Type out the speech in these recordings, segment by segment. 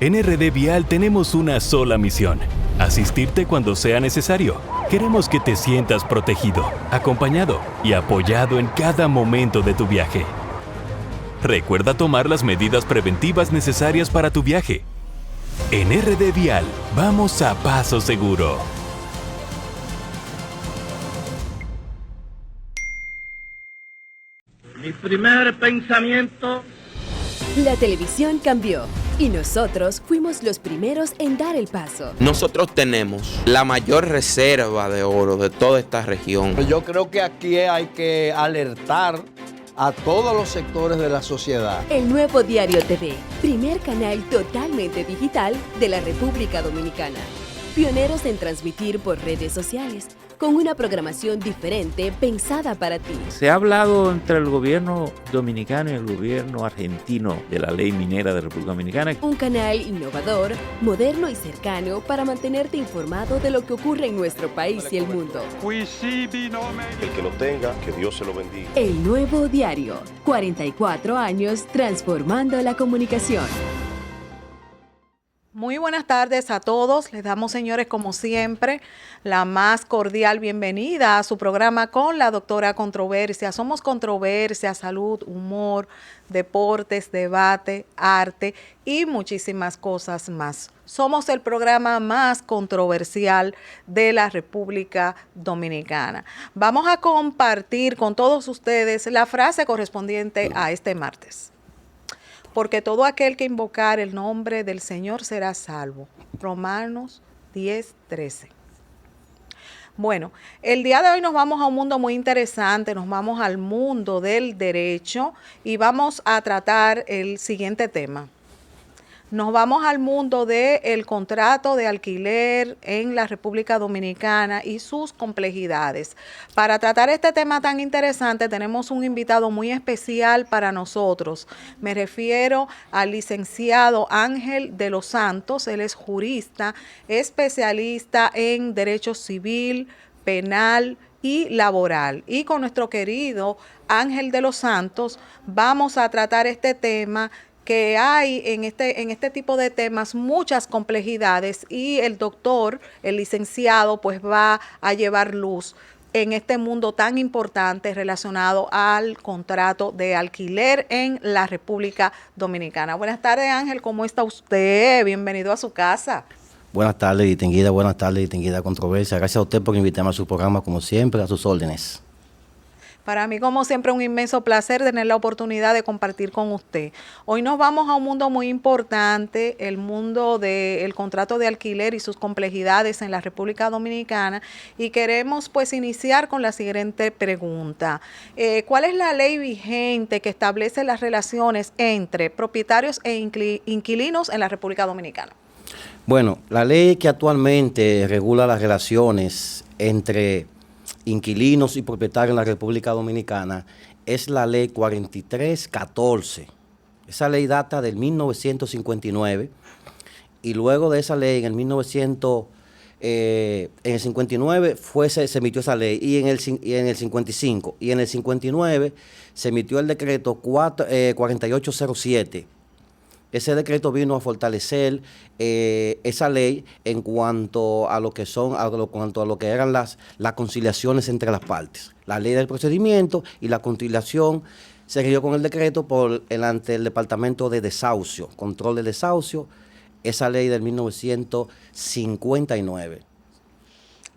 En RD Vial tenemos una sola misión: asistirte cuando sea necesario. Queremos que te sientas protegido, acompañado y apoyado en cada momento de tu viaje. Recuerda tomar las medidas preventivas necesarias para tu viaje. En RD Vial, vamos a paso seguro. Mi primer pensamiento. La televisión cambió y nosotros fuimos los primeros en dar el paso. Nosotros tenemos la mayor reserva de oro de toda esta región. Yo creo que aquí hay que alertar a todos los sectores de la sociedad. El Nuevo Diario TV, primer canal totalmente digital de la República Dominicana. Pioneros en transmitir por redes sociales, con una programación diferente pensada para ti. Se ha hablado entre el gobierno dominicano y el gobierno argentino de la ley minera de la República Dominicana. Un canal innovador, moderno y cercano para mantenerte informado de lo que ocurre en nuestro país y el mundo. El que lo tenga, que Dios se lo bendiga. El Nuevo Diario, 44 años transformando la comunicación. Muy buenas tardes a todos. Les damos, señores, como siempre, la más cordial bienvenida a su programa con la doctora Controversia. Somos controversia, salud, humor, deportes, debate, arte y muchísimas cosas más. Somos el programa más controversial de la República Dominicana. Vamos a compartir con todos ustedes la frase correspondiente a este martes. Porque todo aquel que invocar el nombre del Señor será salvo. Romanos 10:13. Bueno, el día de hoy nos vamos a un mundo muy interesante, nos vamos al mundo del derecho y vamos a tratar el siguiente tema. Nos vamos al mundo del contrato de alquiler en la República Dominicana y sus complejidades. Para tratar este tema tan interesante tenemos un invitado muy especial para nosotros. Me refiero al licenciado Ángel de los Santos. Él es jurista, especialista en derecho civil, penal y laboral. Y con nuestro querido Ángel de los Santos vamos a tratar este tema que hay en este tipo de temas muchas complejidades y el doctor, el licenciado, pues va a llevar luz en este mundo tan importante relacionado al contrato de alquiler en la República Dominicana. Buenas tardes, Ángel, ¿cómo está usted? Bienvenido a su casa. Buenas tardes, distinguida controversia. Gracias a usted por invitarme a su programa, como siempre, a sus órdenes. Para mí, como siempre, un inmenso placer tener la oportunidad de compartir con usted. Hoy nos vamos a un mundo muy importante, el mundo del contrato de alquiler y sus complejidades en la República Dominicana, y queremos pues iniciar con la siguiente pregunta. ¿Cuál es la ley vigente que establece las relaciones entre propietarios e inquilinos en la República Dominicana? Bueno, la ley que actualmente regula las relaciones entre inquilinos y propietarios en la República Dominicana es la ley 4314. Esa ley data del 1959 y luego de esa ley en el 59 se emitió esa ley y en el 55 y en el 59 se emitió el decreto 4807. Ese decreto vino a fortalecer esa ley en cuanto a lo que eran las conciliaciones entre las partes. La ley del procedimiento y la conciliación se regió con el decreto ante el Departamento de Desahucio, Control de Desahucio, esa ley del 1959.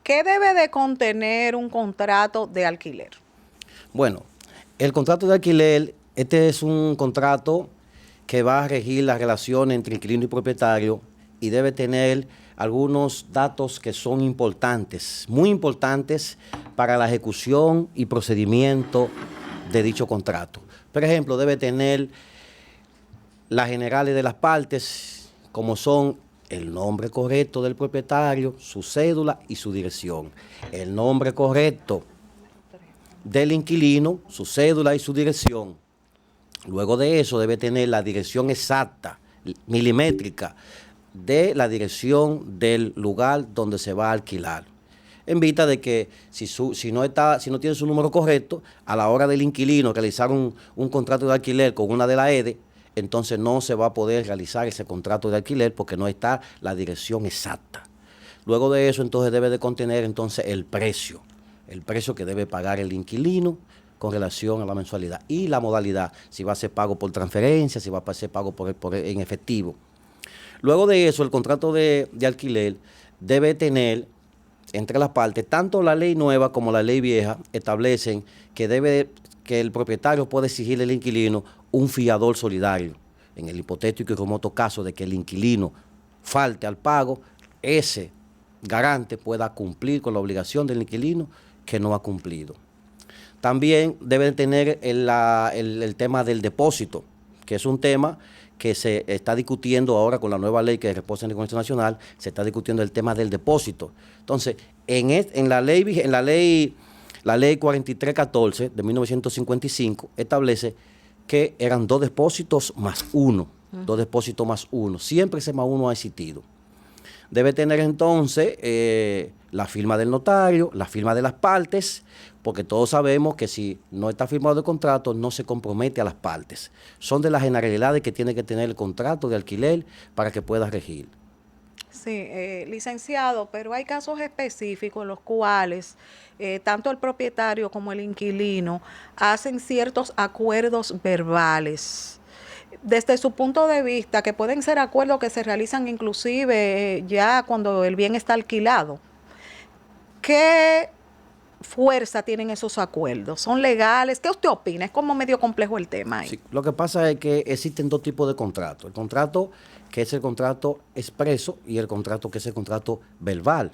¿Qué debe de contener un contrato de alquiler? Bueno, el contrato de alquiler, este es un contrato que va a regir la relación entre inquilino y propietario y debe tener algunos datos que son importantes, muy importantes para la ejecución y procedimiento de dicho contrato. Por ejemplo, debe tener las generales de las partes, como son el nombre correcto del propietario, su cédula y su dirección. El nombre correcto del inquilino, su cédula y su dirección. Luego de eso debe tener la dirección exacta, milimétrica, de la dirección del lugar donde se va a alquilar. En vista de que si no tiene su número correcto, a la hora del inquilino realizar un contrato de alquiler con una de la EDE, entonces no se va a poder realizar ese contrato de alquiler porque no está la dirección exacta. Luego de eso, entonces debe de contener entonces el precio que debe pagar el inquilino con relación a la mensualidad y la modalidad, si va a ser pago por transferencia, si va a ser pago en efectivo. Luego de eso, el contrato de alquiler debe tener entre las partes, tanto la ley nueva como la ley vieja establecen que el propietario puede exigirle al inquilino un fiador solidario. En el hipotético y remoto caso de que el inquilino falte al pago, ese garante pueda cumplir con la obligación del inquilino que no ha cumplido. También debe tener el tema del depósito, que es un tema que se está discutiendo ahora con la nueva ley que reposa en el Congreso Nacional, se está discutiendo el tema del depósito. Entonces, en la ley 4314 de 1955 establece que eran 2 depósitos más 1, 2 depósitos más 1, siempre ese más 1 ha existido. Debe tener entonces la firma del notario, la firma de las partes, porque todos sabemos que si no está firmado el contrato no se compromete a las partes. Son de las generalidades que tiene que tener el contrato de alquiler para que pueda regir. Sí, licenciado, pero hay casos específicos en los cuales tanto el propietario como el inquilino hacen ciertos acuerdos verbales. Desde su punto de vista, que pueden ser acuerdos que se realizan inclusive ya cuando el bien está alquilado. ¿Qué fuerza tienen esos acuerdos? ¿Son legales? ¿Qué usted opina? Es como medio complejo el tema ahí. Sí, lo que pasa es que existen 2 tipos de contratos. El contrato que es el contrato expreso y el contrato que es el contrato verbal.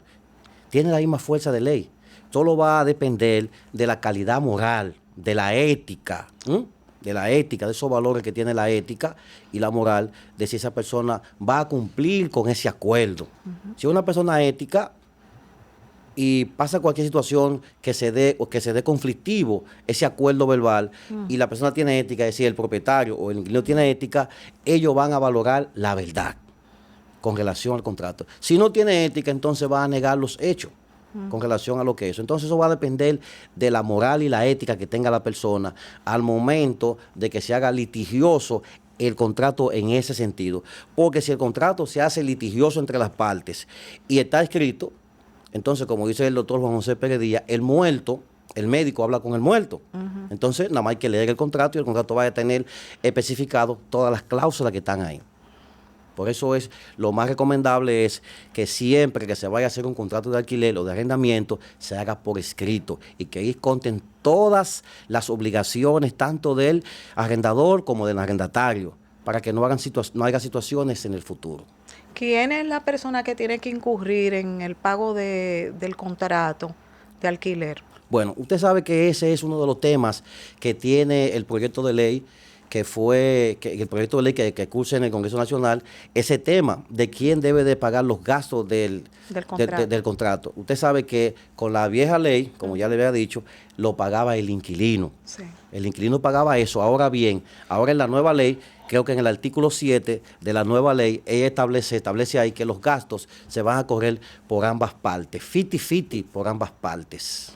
Tiene la misma fuerza de ley. Solo va a depender de la calidad moral, de la ética, de esos valores que tiene la ética y la moral, de si esa persona va a cumplir con ese acuerdo. Si es una persona ética y pasa cualquier situación que se dé conflictivo ese acuerdo verbal y la persona tiene ética, es decir, el propietario o el inquilino tiene ética, ellos van a valorar la verdad con relación al contrato. Si no tiene ética, entonces va a negar los hechos con relación a lo que es. Entonces eso va a depender de la moral y la ética que tenga la persona al momento de que se haga litigioso el contrato en ese sentido. Porque si el contrato se hace litigioso entre las partes y está escrito, entonces, como dice el doctor Juan José Pérez Díaz, el muerto, el médico habla con el muerto. Entonces, nada más hay que leer el contrato y el contrato va a tener especificado todas las cláusulas que están ahí. Por eso es lo más recomendable es que siempre que se vaya a hacer un contrato de alquiler o de arrendamiento, se haga por escrito y que ahí conten todas las obligaciones, tanto del arrendador como del arrendatario, para que no haya situaciones en el futuro. ¿Quién es la persona que tiene que incurrir en el pago del contrato de alquiler? Bueno, usted sabe que ese es uno de los temas que tiene el proyecto de ley el proyecto de ley que cursa en el Congreso Nacional, ese tema de quién debe de pagar los gastos del contrato. Usted sabe que con la vieja ley, como ya le había dicho, lo pagaba el inquilino. Sí. El inquilino pagaba eso. Ahora bien, ahora en la nueva ley, creo que en el artículo 7 de la nueva ley, ella establece ahí que los gastos se van a correr por ambas partes, 50-50 por ambas partes.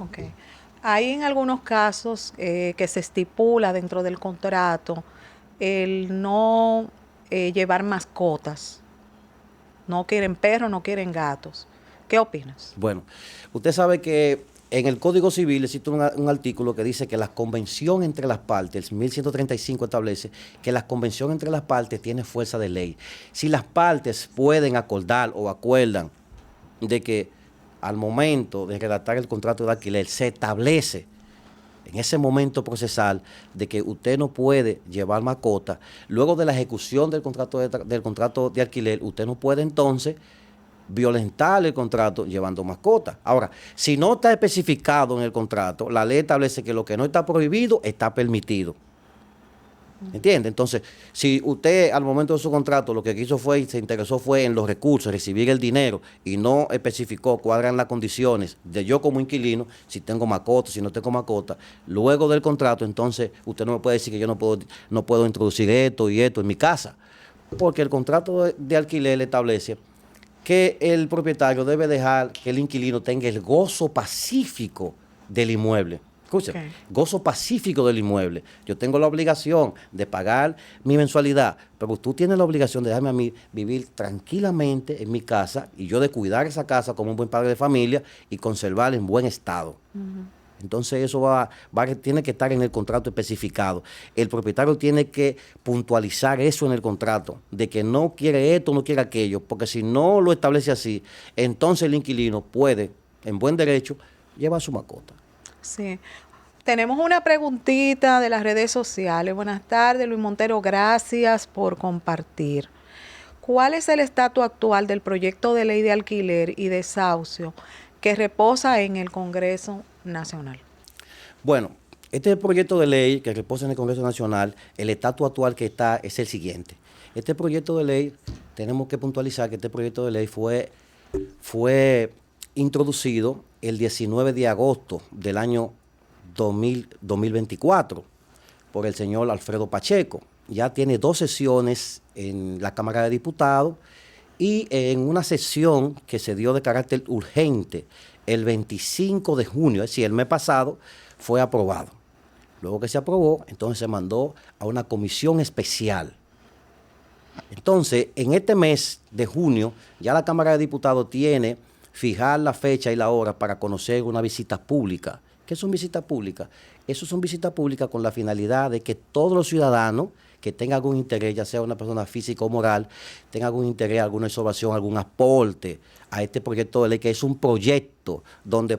Ok. Hay en algunos casos que se estipula dentro del contrato el no llevar mascotas. No quieren perros, no quieren gatos. ¿Qué opinas? Bueno, usted sabe que en el Código Civil existe un artículo que dice que la convención entre las partes, el 1135 establece que la convención entre las partes tiene fuerza de ley. Si las partes pueden acordar o acuerdan de que al momento de redactar el contrato de alquiler se establece en ese momento procesal de que usted no puede llevar mascota, luego de la ejecución del contrato de alquiler, usted no puede entonces violentar el contrato llevando mascota. Ahora, si no está especificado en el contrato, la ley establece que lo que no está prohibido está permitido. ¿Entiende? Entonces, si usted al momento de su contrato lo que quiso fue y se interesó fue en los recursos, recibir el dinero y no especificó cuáles eran las condiciones de yo como inquilino, si tengo mascota, si no tengo mascota, luego del contrato, entonces usted no me puede decir que yo no puedo introducir esto y esto en mi casa, porque el contrato de alquiler establece que el propietario debe dejar que el inquilino tenga el gozo pacífico del inmueble. Escuchen, Ok. gozo pacífico del inmueble. Yo tengo la obligación de pagar mi mensualidad, pero tú tienes la obligación de dejarme a mí vivir tranquilamente en mi casa y yo de cuidar esa casa como un buen padre de familia y conservarla en buen estado. Entonces eso tiene que estar en el contrato especificado. El propietario tiene que puntualizar eso en el contrato, de que no quiere esto, no quiere aquello, porque si no lo establece así, entonces el inquilino puede, en buen derecho, llevar su mascota. Sí. Tenemos una preguntita de las redes sociales. Buenas tardes, Luis Montero, gracias por compartir. ¿Cuál es el estatus actual del proyecto de ley de alquiler y desahucio que reposa en el Congreso Nacional? Bueno, este proyecto de ley que reposa en el Congreso Nacional, el estatus actual que está es el siguiente. Este proyecto de ley, tenemos que puntualizar que este proyecto de ley fue introducido el 19 de agosto del año 2024 por el señor Alfredo Pacheco. Ya tiene 2 sesiones en la Cámara de Diputados y en una sesión que se dio de carácter urgente el 25 de junio, es decir, el mes pasado, fue aprobado. Luego que se aprobó, entonces se mandó a una comisión especial. Entonces, en este mes de junio, ya la Cámara de Diputados tiene fijar la fecha y la hora para conocer una visita pública. ¿Qué son visitas públicas? Eso son visitas públicas con la finalidad de que todos los ciudadanos que tengan algún interés, ya sea una persona física o moral, tenga algún interés, alguna observación, algún aporte a este proyecto de ley, que es un proyecto donde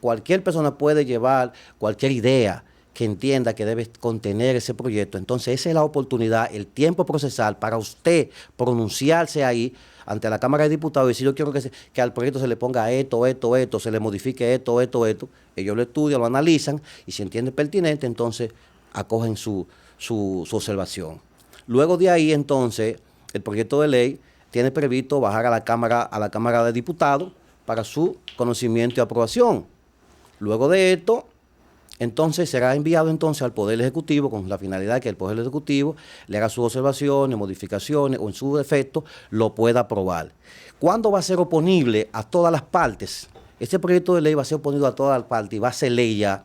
cualquier persona puede llevar cualquier idea que entienda que debe contener ese proyecto. Entonces esa es la oportunidad, el tiempo procesal para usted pronunciarse ahí ante la Cámara de Diputados y decir: yo quiero que al proyecto se le ponga esto, se le modifique esto. Ellos lo estudian, lo analizan y si entienden pertinente, entonces acogen su observación. Luego de ahí, entonces, el proyecto de ley tiene previsto bajar a la Cámara de Diputados para su conocimiento y aprobación. Luego de esto, entonces será enviado entonces al Poder Ejecutivo con la finalidad de que el Poder Ejecutivo le haga sus observaciones, modificaciones o en su defecto lo pueda aprobar. ¿Cuándo va a ser oponible a todas las partes? Este proyecto de ley va a ser oponible a todas las partes y va a ser ley ya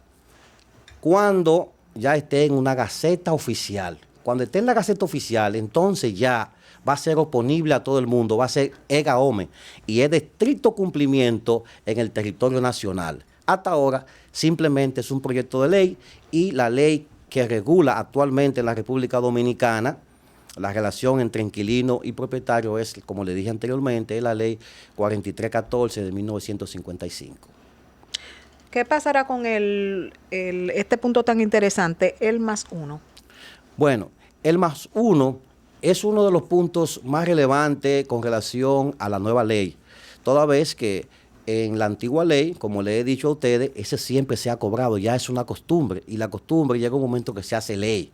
cuando ya esté en una gaceta oficial. Cuando esté en la gaceta oficial, entonces ya va a ser oponible a todo el mundo, va a ser ega omne y es de estricto cumplimiento en el territorio nacional. Hasta ahora simplemente es un proyecto de ley y la ley que regula actualmente en la República Dominicana la relación entre inquilino y propietario es, como le dije anteriormente, es la ley 4314 de 1955. ¿Qué pasará con este punto tan interesante, el +1? Bueno, el +1 es uno de los puntos más relevantes con relación a la nueva ley, toda vez que en la antigua ley, como le he dicho a ustedes, ese siempre se ha cobrado, ya es una costumbre, y la costumbre llega un momento que se hace ley.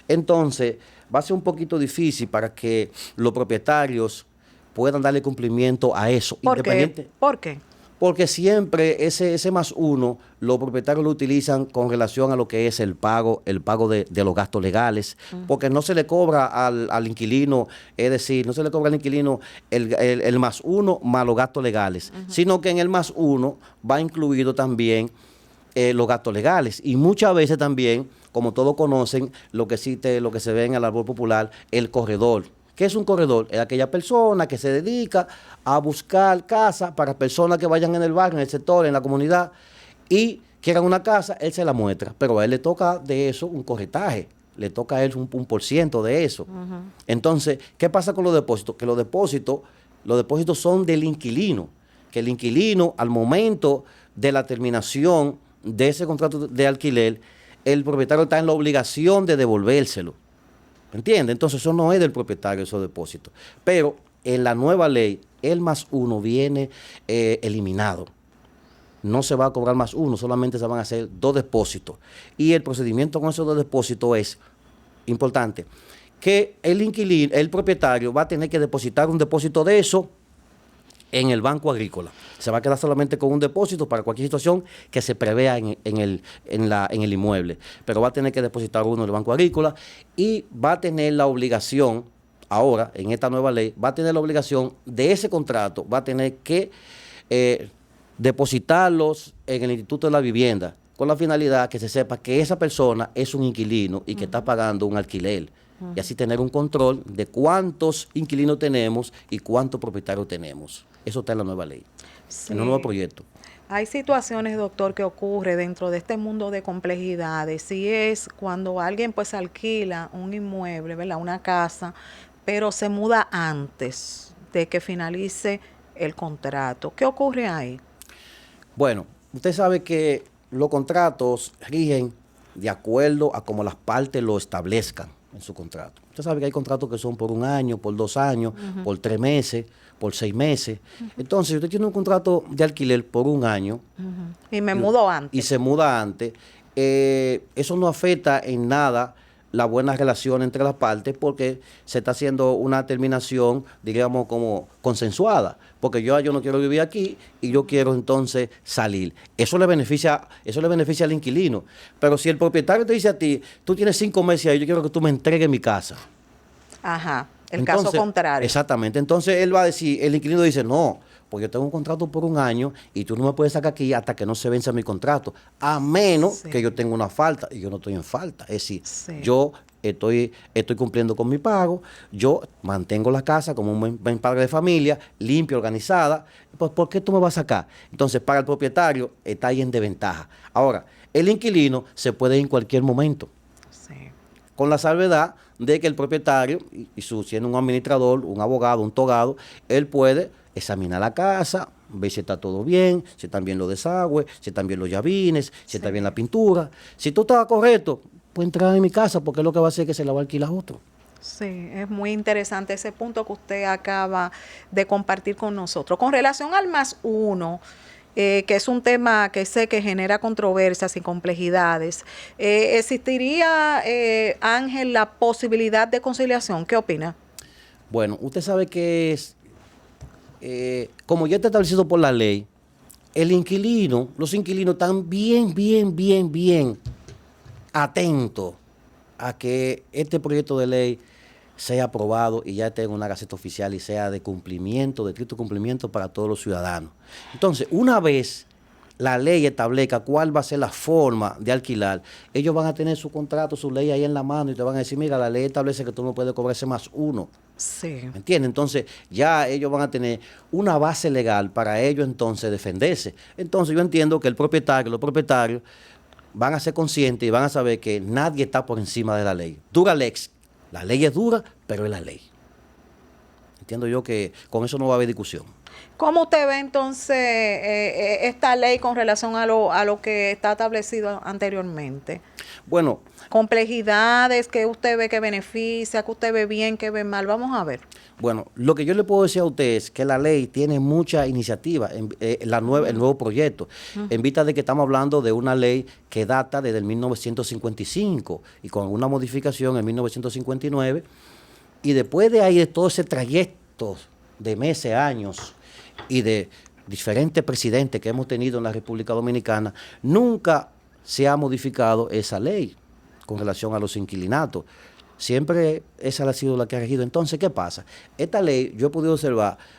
Entonces, va a ser un poquito difícil para que los propietarios puedan darle cumplimiento a eso. ¿Por qué? ¿Por qué? Porque siempre ese +1, los propietarios lo utilizan con relación a lo que es el pago de los gastos legales, porque no se le cobra al inquilino, es decir, no se le cobra al inquilino el +1 más los gastos legales, sino que en el +1 va incluido también los gastos legales y muchas veces también, como todos conocen, lo que se ve en el árbol popular, el corredor. ¿Qué es un corredor? Es aquella persona que se dedica a buscar casa para personas que vayan en el barrio, en el sector, en la comunidad y quieran una casa, él se la muestra, pero a él le toca de eso un corretaje, le toca a él un % de eso. Entonces, ¿qué pasa con los depósitos? Que los depósitos son del inquilino, que el inquilino al momento de la terminación de ese contrato de alquiler, el propietario está en la obligación de devolvérselo. ¿Entiende? Entonces eso no es del propietario, esos depósitos. Pero en la nueva ley, el +1 viene eliminado. No se va a cobrar +1, solamente se van a hacer 2 depósitos. Y el procedimiento con esos 2 depósitos es importante, que el propietario va a tener que depositar un depósito de eso en el Banco Agrícola. Se va a quedar solamente con un depósito para cualquier situación que se prevea en el inmueble. Pero va a tener que depositar uno en el Banco Agrícola y va a tener la obligación, ahora, en esta nueva ley, va a tener la obligación de ese contrato, va a tener que depositarlos en el Instituto de la Vivienda. con la finalidad que se sepa que esa persona es un inquilino y que está pagando un alquiler. Y así tener un control de cuántos inquilinos tenemos y cuántos propietarios tenemos. Eso está en la nueva ley, en el nuevo proyecto. Hay situaciones, doctor, que ocurre dentro de este mundo de complejidades. Y es cuando alguien pues alquila un inmueble, ¿verdad? Una casa, pero se muda antes de que finalice el contrato. ¿Qué ocurre ahí? Bueno, usted sabe que los contratos rigen de acuerdo a cómo las partes lo establezcan en su contrato. Usted sabe que hay contratos que son por 1 año, por 2 años, por 3 meses, por 6 meses. Entonces, si usted tiene un contrato de alquiler por 1 año y me mudo antes. Y se muda antes, eso no afecta en nada la buena relación entre las partes porque se está haciendo una terminación, digamos, como consensuada. Porque yo no quiero vivir aquí y yo quiero entonces salir. Eso le beneficia al inquilino. Pero si el propietario te dice a ti, tú tienes 5 meses ahí, yo quiero que tú me entregues mi casa. Ajá, Entonces, caso contrario. Exactamente. Entonces él va a decir, el inquilino dice, no, pues yo tengo un contrato por 1 año y tú no me puedes sacar aquí hasta que no se venza mi contrato, a menos que yo tenga una falta, y yo no estoy en falta. Es decir, yo estoy cumpliendo con mi pago, yo mantengo la casa como un buen padre de familia, limpia, organizada, pues ¿por qué tú me vas a sacar? Entonces, para el propietario está ahí en desventaja. Ahora, el inquilino se puede ir en cualquier momento, con la salvedad de que el propietario, siendo un administrador, un abogado, un togado, él puede examinar la casa, ver si está todo bien, si están bien los desagües, si están bien los llavines, si está bien la pintura. Si todo estaba correcto, pues entrar en mi casa porque es lo que va a hacer que se la va a alquilar a otro. Sí, es muy interesante ese punto que usted acaba de compartir con nosotros. Con relación al +1, que es un tema que sé que genera controversias y complejidades, ¿existiría, Ángel, la posibilidad de conciliación? ¿Qué opina? Bueno, usted sabe que es, como ya está establecido por la ley, los inquilinos están bien atentos a que este proyecto de ley sea aprobado y ya esté en una gaceta oficial y sea de estricto cumplimiento para todos los ciudadanos. Entonces, una vez la ley establezca cuál va a ser la forma de alquilar, ellos van a tener su contrato, su ley ahí en la mano y te van a decir, mira, la ley establece que tú no puedes cobrar ese +1. Sí. ¿Me entiendes? Entonces, ya ellos van a tener una base legal para ellos entonces defenderse. Entonces, yo entiendo que los propietarios van a ser conscientes y van a saber que nadie está por encima de la ley. Dura lex. La ley es dura, pero es la ley. Entiendo yo que con eso no va a haber discusión. ¿Cómo usted ve entonces esta ley con relación a lo que está establecido anteriormente? Bueno. Complejidades, que usted ve que beneficia, que usted ve bien, que ve mal. Vamos a ver. Bueno, lo que yo le puedo decir a usted es que la ley tiene mucha iniciativa, el nuevo proyecto, en vista de que estamos hablando de una ley que data desde el 1955 y con una modificación en 1959, y después de ahí de todo ese trayecto de meses, años y de diferentes presidentes que hemos tenido en la República Dominicana, nunca se ha modificado esa ley con relación a los inquilinatos. Siempre esa ha sido la que ha regido. Entonces, ¿qué pasa? Esta ley, yo he podido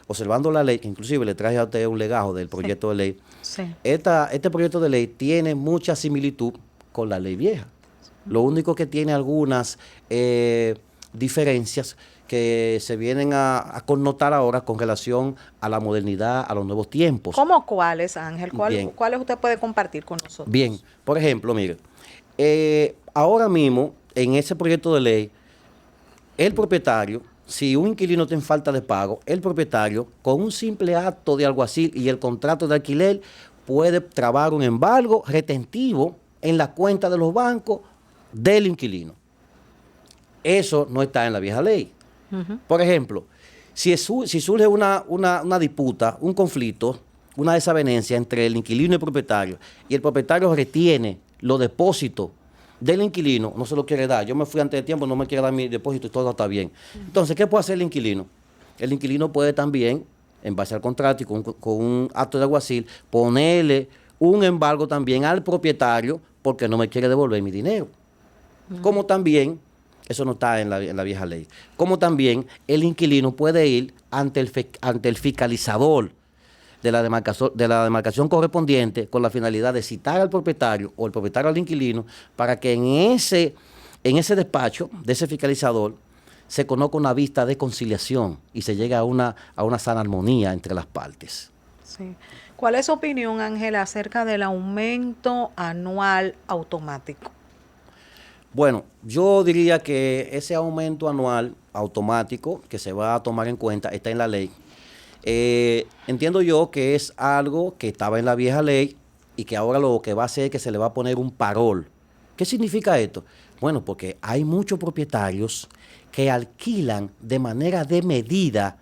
observando la ley, que inclusive le traje a usted un legajo del proyecto de ley. Sí. Este proyecto de ley tiene mucha similitud con la ley vieja. Lo único que tiene algunas diferencias que se vienen a connotar ahora con relación a la modernidad, a los nuevos tiempos. ¿Cómo cuáles, Ángel? ¿Cuáles usted puede compartir con nosotros? Bien, por ejemplo, mire, ahora mismo, en ese proyecto de ley, el propietario, si un inquilino está en falta de pago, el propietario, con un simple acto de alguacil y el contrato de alquiler, puede trabar un embargo retentivo en la cuenta de los bancos del inquilino. Eso no está en la vieja ley. Por ejemplo, si surge una disputa, un conflicto, una desavenencia entre el inquilino y el propietario retiene los depósitos del inquilino, no se lo quiere dar, yo me fui antes de tiempo, no me quiere dar mi depósito y todo está bien. Entonces, ¿qué puede hacer el inquilino? El inquilino puede también, en base al contrato y con un acto de alguacil, ponerle un embargo también al propietario porque no me quiere devolver mi dinero. Como también, eso no está en la vieja ley, como también el inquilino puede ir ante el fiscalizador de la demarcación correspondiente con la finalidad de citar al propietario o el propietario al inquilino para que en ese despacho de ese fiscalizador se conozca una vista de conciliación y se llegue a una sana armonía entre las partes. Sí. ¿Cuál es su opinión, Ángela, acerca del aumento anual automático? Bueno, yo diría que ese aumento anual automático que se va a tomar en cuenta está en la ley. Entiendo yo que es algo que estaba en la vieja ley y que ahora lo que va a hacer es que se le va a poner un parol. ¿Qué significa esto? Bueno, porque hay muchos propietarios que alquilan de manera desmedida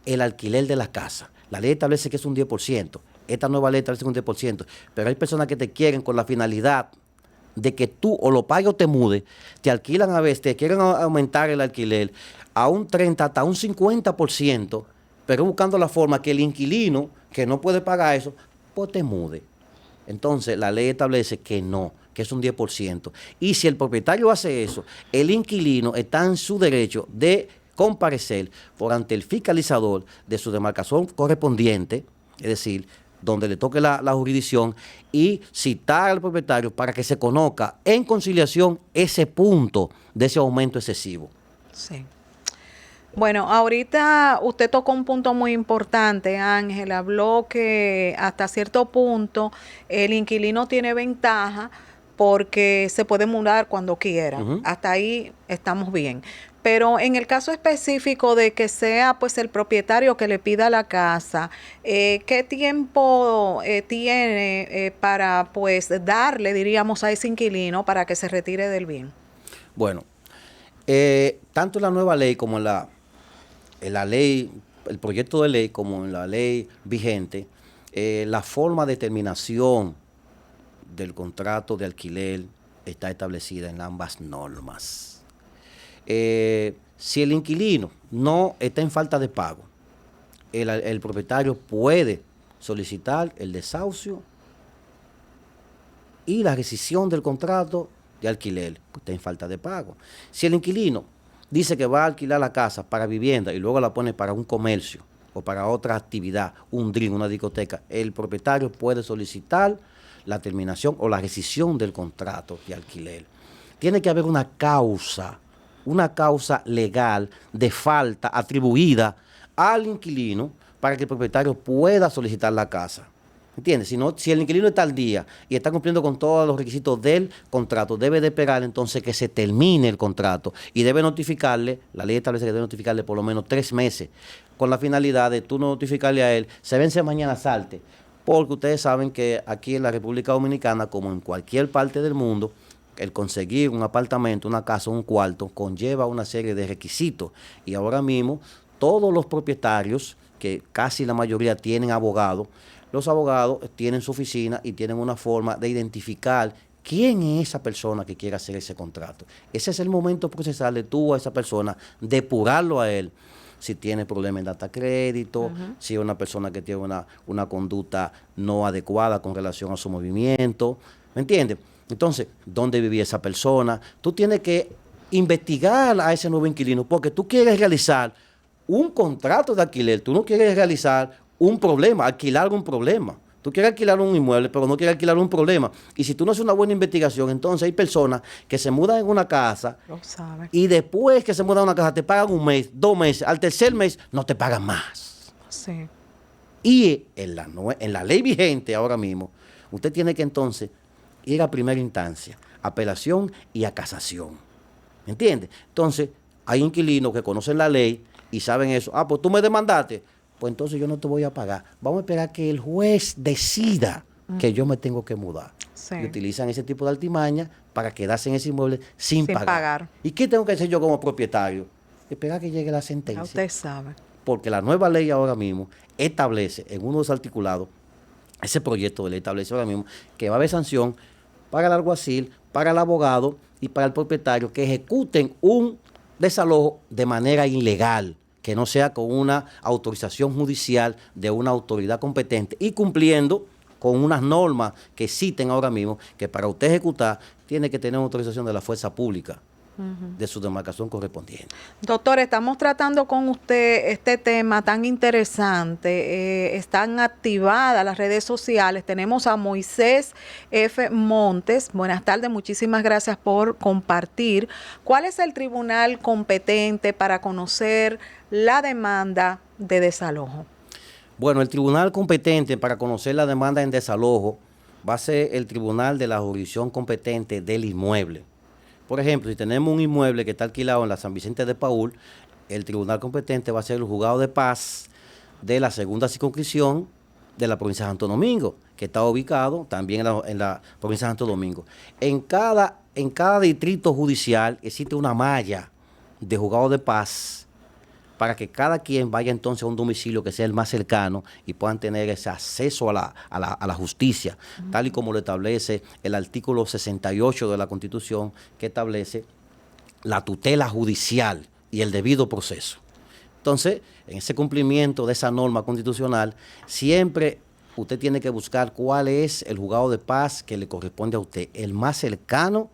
el alquiler de la casa. La ley establece que es un 10%. Esta nueva ley establece un 10%. Pero hay personas que te quieren con la finalidad de que tú o lo pagues o te mudes, te alquilan a veces, te quieren aumentar el alquiler a un 30, hasta un 50%, pero buscando la forma que el inquilino, que no puede pagar eso, pues te mude. Entonces, la ley establece que no, que es un 10%. Y si el propietario hace eso, el inquilino está en su derecho de comparecer por ante el fiscalizador de su demarcación correspondiente, es decir, donde le toque la jurisdicción, y citar al propietario para que se conozca en conciliación ese punto de ese aumento excesivo. Sí. Bueno, ahorita usted tocó un punto muy importante, Ángel. Habló que hasta cierto punto el inquilino tiene ventaja porque se puede mudar cuando quiera. Hasta ahí estamos bien. Pero en el caso específico de que sea pues el propietario que le pida la casa, ¿qué tiempo tiene para pues darle, diríamos, a ese inquilino para que se retire del bien? Bueno, tanto en la nueva ley como en la ley, el proyecto de ley como en la ley vigente, la forma de terminación del contrato de alquiler está establecida en ambas normas. Si el inquilino no está en falta de pago, el propietario puede solicitar el desahucio y la rescisión del contrato de alquiler, pues está en falta de pago. Si el inquilino dice que va a alquilar la casa para vivienda y luego la pone para un comercio o para otra actividad, un drink, una discoteca, el propietario puede solicitar la terminación o la rescisión del contrato de alquiler. Tiene que haber una causa legal de falta atribuida al inquilino para que el propietario pueda solicitar la casa. ¿Entiendes? Si el inquilino está al día y está cumpliendo con todos los requisitos del contrato, debe de esperar entonces que se termine el contrato y debe notificarle, la ley establece que debe notificarle por lo menos 3 meses, con la finalidad de tú notificarle a él, se vence mañana, salte, porque ustedes saben que aquí en la República Dominicana, como en cualquier parte del mundo, el conseguir un apartamento, una casa, un cuarto, conlleva una serie de requisitos. Y ahora mismo, todos los propietarios, que casi la mayoría tienen abogados, los abogados tienen su oficina y tienen una forma de identificar quién es esa persona que quiere hacer ese contrato. Ese es el momento procesal de tú a esa persona, depurarlo a él. Si tiene problemas en data crédito, si es una persona que tiene una conducta no adecuada con relación a su movimiento, ¿me entiendes? Entonces, ¿dónde vivía esa persona? Tú tienes que investigar a ese nuevo inquilino porque tú quieres realizar un contrato de alquiler, tú no quieres realizar un problema, alquilar un problema. Tú quieres alquilar un inmueble, pero no quieres alquilar un problema. Y si tú no haces una buena investigación, entonces hay personas que se mudan en una casa y después que se mudan a una casa te pagan 1 mes, 2 meses, al tercer mes no te pagan más. Sí. Y en la ley vigente ahora mismo, usted tiene que entonces ir a primera instancia, apelación y a casación. ¿Me entiendes? Entonces, hay inquilinos que conocen la ley y saben eso. Ah, pues tú me demandaste. Pues entonces yo no te voy a pagar. Vamos a esperar que el juez decida que yo me tengo que mudar. Sí. Y utilizan ese tipo de artimaña para quedarse en ese inmueble sin pagar. ¿Y qué tengo que hacer yo como propietario? Esperar que llegue la sentencia. Usted sabe. Porque la nueva ley ahora mismo establece en uno de los articulados, ese proyecto de ley establece ahora mismo que va a haber sanción para el alguacil, para el abogado y para el propietario que ejecuten un desalojo de manera ilegal, que no sea con una autorización judicial de una autoridad competente y cumpliendo con unas normas que existen ahora mismo, que para usted ejecutar tiene que tener una autorización de la fuerza pública. de su demarcación correspondiente. Doctor, estamos tratando con usted este tema tan interesante. Están activadas las redes sociales. Tenemos a Moisés F. Montes. Buenas tardes, muchísimas gracias por compartir. ¿Cuál es el tribunal competente para conocer la demanda de desalojo? Bueno, el tribunal competente para conocer la demanda en desalojo va a ser el tribunal de la jurisdicción competente del inmueble. Por ejemplo, si tenemos un inmueble que está alquilado en la San Vicente de Paúl, el tribunal competente va a ser el juzgado de paz de la segunda circunscripción de la provincia de Santo Domingo, que está ubicado también en la provincia de Santo Domingo. En cada distrito judicial existe una malla de juzgado de paz para que cada quien vaya entonces a un domicilio que sea el más cercano y puedan tener ese acceso a la justicia, tal y como lo establece el artículo 68 de la Constitución, que establece la tutela judicial y el debido proceso. Entonces, en ese cumplimiento de esa norma constitucional, siempre usted tiene que buscar cuál es el juzgado de paz que le corresponde a usted, el más cercano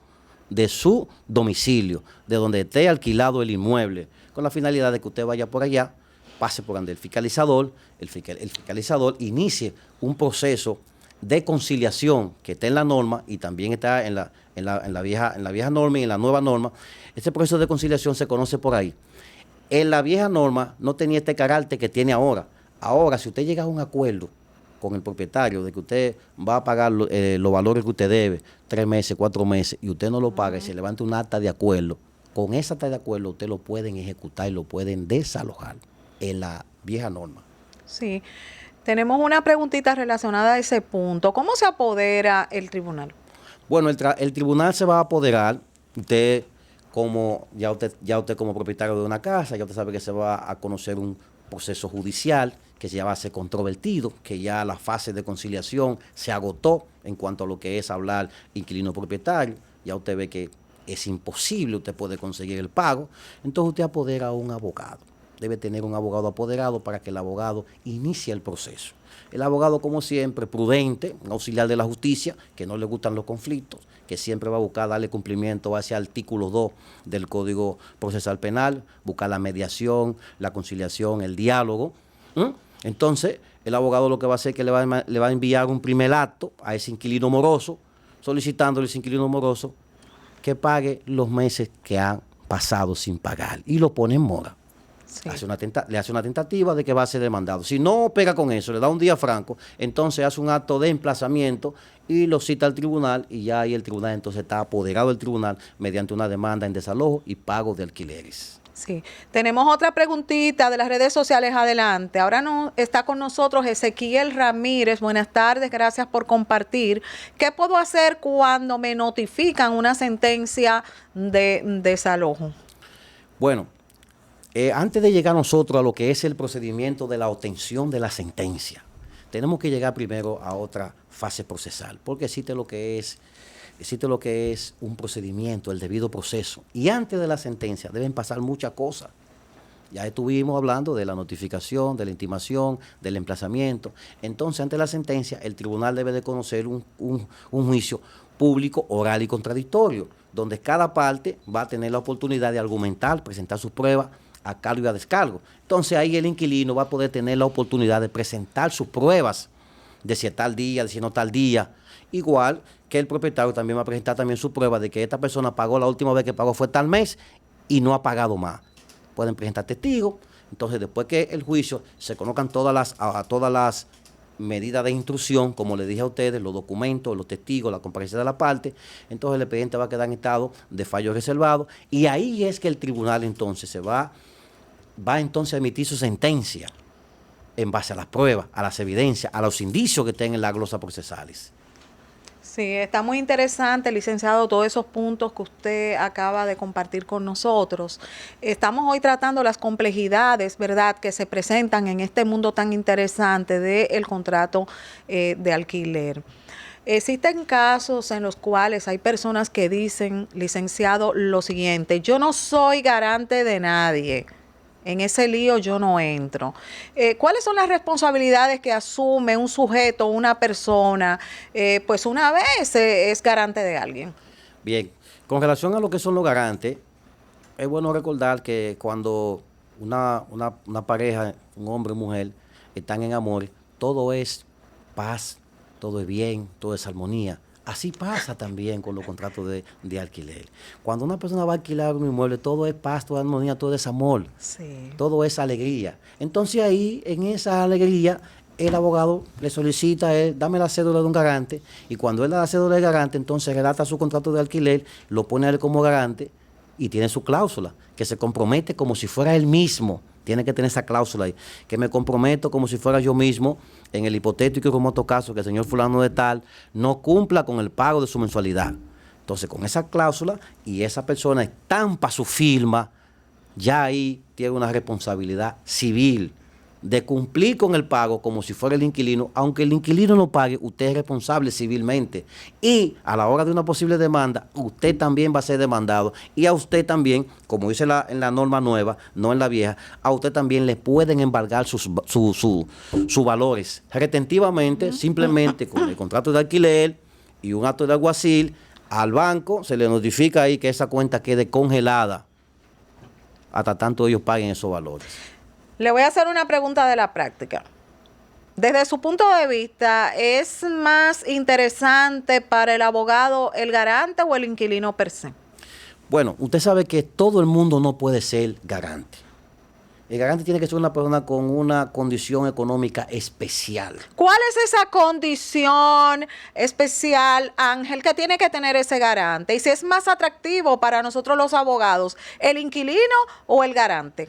de su domicilio, de donde esté alquilado el inmueble, con la finalidad de que usted vaya por allá, pase por donde el fiscalizador inicie un proceso de conciliación que está en la norma y también está en la vieja norma y en la nueva norma. Este proceso de conciliación se conoce por ahí. En la vieja norma no tenía este carácter que tiene ahora. Ahora, si usted llega a un acuerdo con el propietario de que usted va a pagar los valores que usted debe, 3 meses, 4 meses, y usted no lo paga y se levanta un acta de acuerdo, con esa acta de acuerdo usted lo pueden ejecutar y lo pueden desalojar en la vieja norma. Sí. Tenemos una preguntita relacionada a ese punto. ¿Cómo se apodera el tribunal? Bueno, el tribunal se va a apoderar, usted como propietario de una casa, ya usted sabe que se va a conocer un proceso judicial que ya va a ser controvertido, que ya la fase de conciliación se agotó en cuanto a lo que es hablar inquilino propietario, ya usted ve que es imposible usted poder conseguir el pago, entonces usted apodera a un abogado. Debe tener un abogado apoderado para que el abogado inicie el proceso. El abogado, como siempre, prudente, un auxiliar de la justicia, que no le gustan los conflictos, que siempre va a buscar darle cumplimiento a ese artículo 2 del Código Procesal Penal, buscar la mediación, la conciliación, el diálogo. Entonces, el abogado lo que va a hacer es que le va a enviar un primer acto a ese inquilino moroso, solicitándole a ese inquilino moroso que pague los meses que han pasado sin pagar y lo pone en mora. Sí. Le hace una tentativa de que va a ser demandado. Si no pega con eso, le da un día franco, entonces hace un acto de emplazamiento y lo cita al tribunal y ya ahí el tribunal entonces está apoderado del tribunal mediante una demanda en desalojo y pago de alquileres. Sí, tenemos otra preguntita de las redes sociales. Adelante. Ahora está con nosotros Ezequiel Ramírez. Buenas tardes, gracias por compartir. ¿Qué puedo hacer cuando me notifican una sentencia de desalojo? Bueno, antes de llegar nosotros a lo que es el procedimiento de la obtención de la sentencia, tenemos que llegar primero a otra fase procesal, porque existe lo que es un procedimiento, el debido proceso. Y antes de la sentencia deben pasar muchas cosas. Ya estuvimos hablando de la notificación, de la intimación, del emplazamiento. Entonces, antes de la sentencia, el tribunal debe de conocer un juicio público, oral y contradictorio, donde cada parte va a tener la oportunidad de argumentar, presentar sus pruebas a cargo y a descargo. Entonces, ahí el inquilino va a poder tener la oportunidad de presentar sus pruebas de si es tal día, de si no tal día. Igual que el propietario también va a presentar también su prueba de que esta persona pagó, la última vez que pagó fue tal mes y no ha pagado más. Pueden presentar testigos. Entonces, después que el juicio se conozcan todas las medidas de instrucción, como les dije a ustedes, los documentos, los testigos, la comparecencia de la parte, entonces el expediente va a quedar en estado de fallo reservado y ahí es que el tribunal entonces va entonces a emitir su sentencia en base a las pruebas, a las evidencias, a los indicios que estén en las glosas procesales. Sí, está muy interesante, licenciado, todos esos puntos que usted acaba de compartir con nosotros. Estamos hoy tratando las complejidades, ¿verdad?, que se presentan en este mundo tan interesante del contrato de alquiler. Existen casos en los cuales hay personas que dicen, licenciado, lo siguiente: yo no soy garante de nadie. En ese lío yo no entro. ¿Cuáles son las responsabilidades que asume un sujeto, una persona, pues una vez es garante de alguien? Bien, con relación a lo que son los garantes, Es bueno recordar que cuando una pareja, un hombre y mujer, están en amor, todo es paz, todo es bien, todo es armonía. Así pasa también con los contratos de alquiler. Cuando una persona va a alquilar un inmueble, todo es paz, toda armonía, todo es amor, Sí. todo es alegría. Entonces ahí, en esa alegría, el abogado le solicita, dame la cédula de un garante, y cuando él da la cédula del garante, entonces relata su contrato de alquiler, lo pone a él como garante, y tiene su cláusula, que se compromete como si fuera él mismo. Tiene que tener esa cláusula ahí, que me comprometo como si fuera yo mismo, en el hipotético y remoto caso que el señor fulano de tal no cumpla con el pago de su mensualidad. Entonces, con esa cláusula y esa persona estampa su firma, ya ahí tiene una responsabilidad civil de cumplir con el pago como si fuera el inquilino. Aunque el inquilino no pague, usted es responsable civilmente. Y a la hora de una posible demanda, usted también va a ser demandado. Y a usted también, como dice en la norma nueva, no en la vieja, a usted también le pueden embargar sus valores. Retentivamente, simplemente con el contrato de alquiler y un acto de alguacil, al banco se le notifica ahí que esa cuenta quede congelada hasta tanto ellos paguen esos valores. Le voy a hacer una pregunta de la práctica. Desde su punto de vista, ¿es más interesante para el abogado el garante o el inquilino per se? Bueno, usted sabe que todo el mundo no puede ser garante. El garante tiene que ser una persona con una condición económica especial. ¿Cuál es esa condición especial, Ángel, que tiene que tener ese garante? Y si es más atractivo para nosotros los abogados, ¿el inquilino o el garante?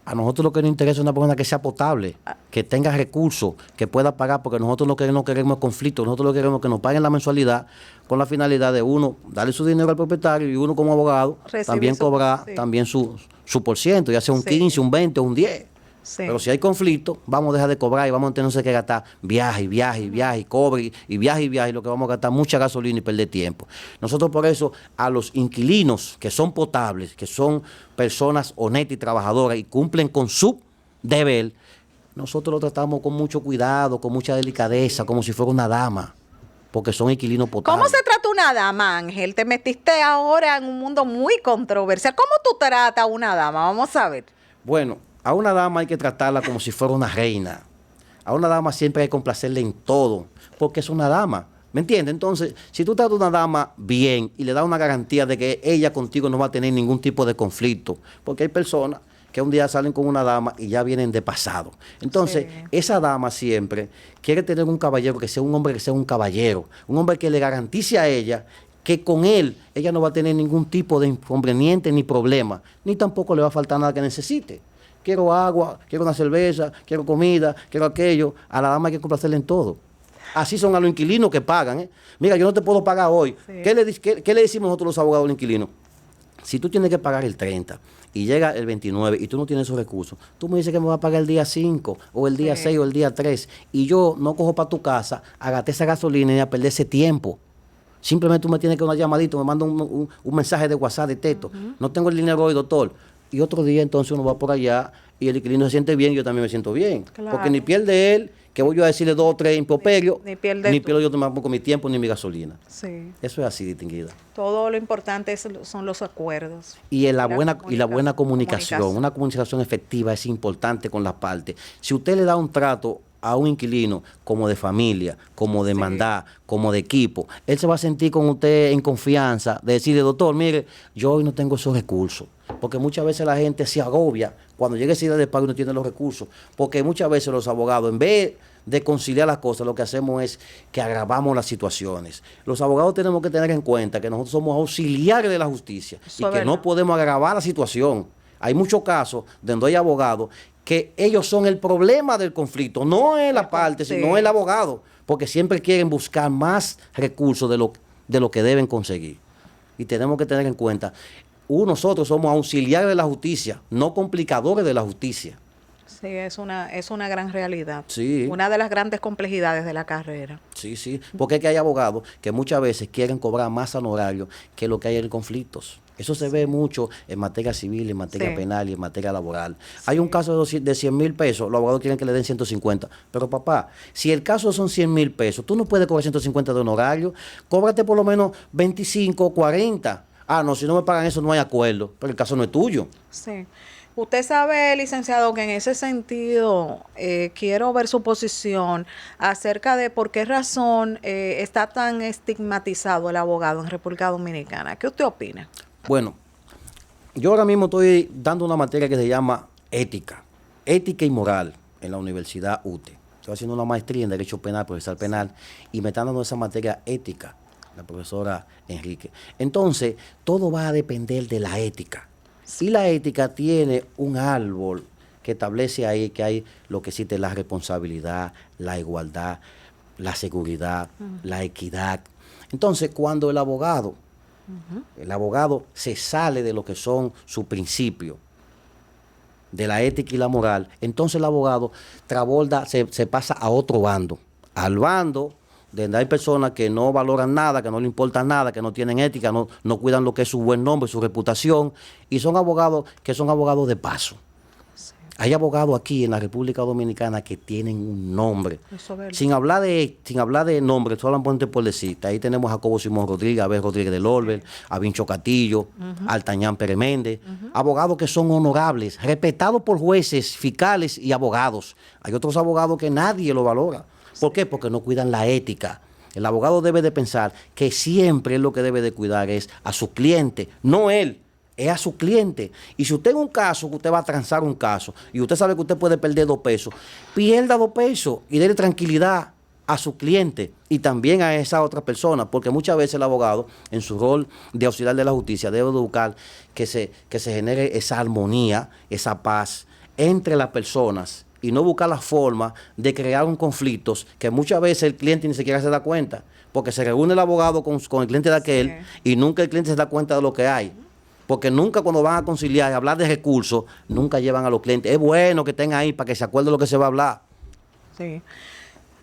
A nosotros lo que nos interesa es una persona que sea potable, que tenga recursos, que pueda pagar, porque nosotros lo que no queremos es conflicto, nosotros lo que queremos es que nos paguen la mensualidad con la finalidad de uno, darle su dinero al propietario y uno como abogado también cobrar también su por ciento, ya sea un 15, un 20 o un 10. Sí. Pero si hay conflicto, vamos a dejar de cobrar y vamos a tener que gastar viaje, cobre y viaje, lo que vamos a gastar mucha gasolina y perder tiempo. Nosotros por eso a los inquilinos que son potables, que son personas honestas y trabajadoras y cumplen con su deber, nosotros lo tratamos con mucho cuidado, con mucha delicadeza, como si fuera una dama, porque son inquilinos potables. ¿Cómo se trata una dama, Ángel? Te metiste ahora en un mundo muy controversial. ¿Cómo tú tratas a una dama? Vamos a ver. Bueno, a una dama hay que tratarla como si fuera una reina. A una dama siempre hay que complacerle en todo, porque es una dama. ¿Me entiendes? Entonces, si tú tratas a una dama bien y le das una garantía de que ella contigo no va a tener ningún tipo de conflicto, porque hay personas que un día salen con una dama y ya vienen de pasado. Entonces, esa dama siempre quiere tener un caballero, que sea un hombre que sea un caballero, un hombre que le garantice a ella que con él ella no va a tener ningún tipo de inconveniente ni problema, ni tampoco le va a faltar nada que necesite. Quiero agua, quiero una cerveza, quiero comida, quiero aquello. A la dama hay que complacerle en todo. Así son a los inquilinos que pagan. Mira, yo no te puedo pagar hoy. Sí. ¿Qué le decimos nosotros los abogados al inquilino? Si tú tienes que pagar el 30 y llega el 29 y tú no tienes esos recursos, tú me dices que me vas a pagar el día 5 o el día 6 o el día 3 y yo no cojo para tu casa a gastar esa gasolina y a perder ese tiempo. Simplemente tú me tienes que dar una llamadita, me manda un mensaje de WhatsApp de texto. No tengo el dinero hoy, doctor. Y otro día entonces uno va por allá y el inquilino se siente bien y yo también me siento bien. Claro. Porque ni pierde él, que voy yo a decirle 2 o 3 improperios, ni pierdo yo tampoco mi tiempo ni mi gasolina. Sí. Eso es así, distinguida. Todo lo importante son los acuerdos. Y la buena comunicación. Una comunicación efectiva es importante con las partes. Si usted le da un trato a un inquilino como de familia, como de hermandad, como de equipo, él se va a sentir con usted en confianza, de decirle, doctor, mire, yo hoy no tengo esos recursos. Porque muchas veces la gente se agobia cuando llega esa idea de pago y no tiene los recursos. Porque muchas veces los abogados, en vez de conciliar las cosas, lo que hacemos es que agravamos las situaciones. Los abogados tenemos que tener en cuenta que nosotros somos auxiliares de la justicia y que no podemos agravar la situación. Hay muchos casos donde hay abogados que ellos son el problema del conflicto, no es la parte, sino el abogado, porque siempre quieren buscar más recursos de lo que deben conseguir. Y tenemos que tener en cuenta, nosotros somos auxiliares de la justicia, no complicadores de la justicia. Sí, es una gran realidad. Sí. Una de las grandes complejidades de la carrera. Sí, porque es que hay abogados que muchas veces quieren cobrar más honorario que lo que hay en conflictos. Eso se ve mucho en materia civil, en materia penal y en materia laboral. Hay un caso de 100 mil pesos, los abogados quieren que le den 150. Pero papá, si el caso son 100 mil pesos, tú no puedes cobrar 150 de honorario, cóbrate por lo menos 25 o 40. Ah, no, si no me pagan eso no hay acuerdo, pero el caso no es tuyo. Sí. Usted sabe, licenciado, que en ese sentido quiero ver su posición acerca de por qué razón está tan estigmatizado el abogado en República Dominicana. ¿Qué usted opina? Bueno, yo ahora mismo estoy dando una materia que se llama ética y moral en la Universidad UTE. Estoy haciendo una maestría en Derecho Penal, Procesal Penal, y me están dando esa materia ética, la profesora Enrique. Entonces, todo va a depender de la ética. Y la ética tiene un árbol que establece ahí que hay lo que existe la responsabilidad, la igualdad, la seguridad, la equidad. Entonces, cuando el abogado se sale de lo que son sus principios, de la ética y la moral, entonces el abogado traborda, se pasa a otro bando, al bando donde hay personas que no valoran nada, que no le importa nada, que no tienen ética, no cuidan lo que es su buen nombre, su reputación, y son abogados que son abogados de paso. Sí. Hay abogados aquí en la República Dominicana que tienen un nombre. Sin hablar de nombre, solamente por decir. Ahí tenemos a Jacobo Simón Rodríguez, a Abel Rodríguez del Orbe, a Vincho Castillo, a Altañán Pérez Méndez, abogados que son honorables, respetados por jueces, fiscales y abogados. Hay otros abogados que nadie lo valora. ¿Por qué? Porque no cuidan la ética. El abogado debe de pensar que siempre él lo que debe de cuidar es a su cliente, no él, es a su cliente. Y si usted en un caso, que usted va a transar un caso, y usted sabe que usted puede perder 2 pesos, pierda 2 pesos y déle tranquilidad a su cliente y también a esa otra persona, porque muchas veces el abogado, en su rol de auxiliar de la justicia, debe de buscar que se genere esa armonía, esa paz entre las personas, y no buscar la forma de crear un conflicto que muchas veces el cliente ni siquiera se da cuenta, porque se reúne el abogado con el cliente de aquel y nunca el cliente se da cuenta de lo que hay, porque nunca cuando van a conciliar y hablar de recursos, nunca llevan a los clientes. Es bueno que estén ahí para que se acuerden de lo que se va a hablar. Sí.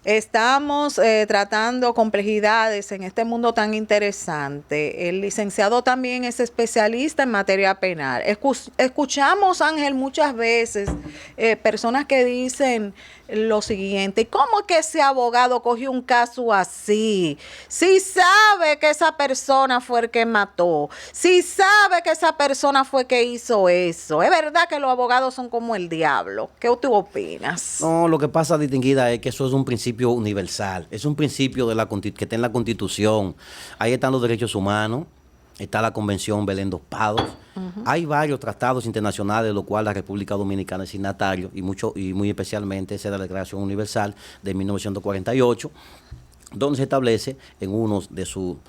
Estamos tratando complejidades en este mundo tan interesante. El licenciado también es especialista en materia penal. Escuchamos, Ángel, muchas veces personas que dicen lo siguiente: ¿cómo que ese abogado cogió un caso así? Si sabe que esa persona fue el que mató, si sabe que esa persona fue que hizo eso. Es verdad que los abogados son como el diablo. ¿Qué tú opinas? No, lo que pasa, distinguida, es que eso es un principio universal, es un principio que está en la Constitución. Ahí están los derechos humanos, está la Convención Belén dos Prados. Hay varios tratados internacionales de los cuales la República Dominicana es signatario, y muy especialmente esa es la Declaración Universal de 1948, donde se establece en uno de su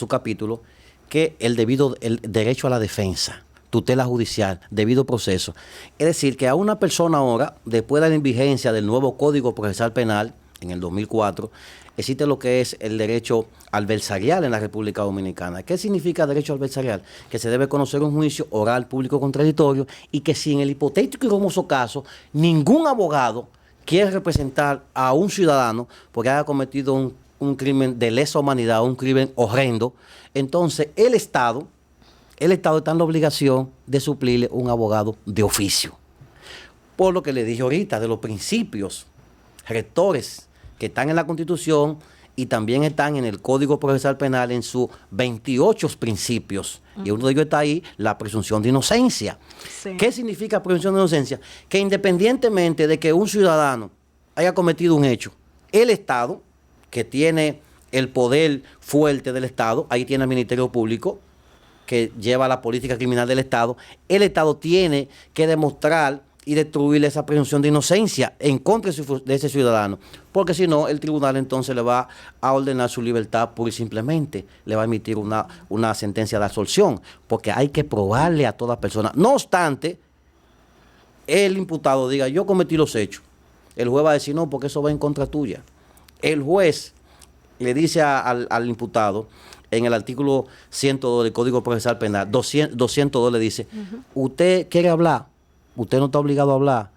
capítulos que el derecho a la defensa, tutela judicial, debido proceso. Es decir, que a una persona ahora, después de la vigencia del nuevo Código Procesal Penal, en el 2004, existe lo que es el derecho adversarial en la República Dominicana. ¿Qué significa derecho adversarial? Que se debe conocer un juicio oral, público, contradictorio, y que si en el hipotético y hermoso caso ningún abogado quiere representar a un ciudadano porque haya cometido un crimen de lesa humanidad, un crimen horrendo, entonces el Estado está en la obligación de suplirle un abogado de oficio. Por lo que le dije ahorita, de los principios rectores que están en la Constitución y también están en el Código Procesal Penal en sus 28 principios. Y uno de ellos está ahí, la presunción de inocencia. Sí. ¿Qué significa presunción de inocencia? Que independientemente de que un ciudadano haya cometido un hecho, el Estado, que tiene el poder fuerte del Estado, ahí tiene el Ministerio Público, que lleva la política criminal del Estado, el Estado tiene que demostrar y destruir esa presunción de inocencia en contra de ese ciudadano, porque si no, el tribunal entonces le va a ordenar su libertad pura y simplemente, le va a emitir una sentencia de absolución, porque hay que probarle a toda persona. No obstante, el imputado diga, yo cometí los hechos, el juez va a decir, no, porque eso va en contra tuya. El juez le dice al imputado, en el artículo 102 del Código Procesal Penal, 202 le dice, usted quiere hablar, usted no está obligado a hablar,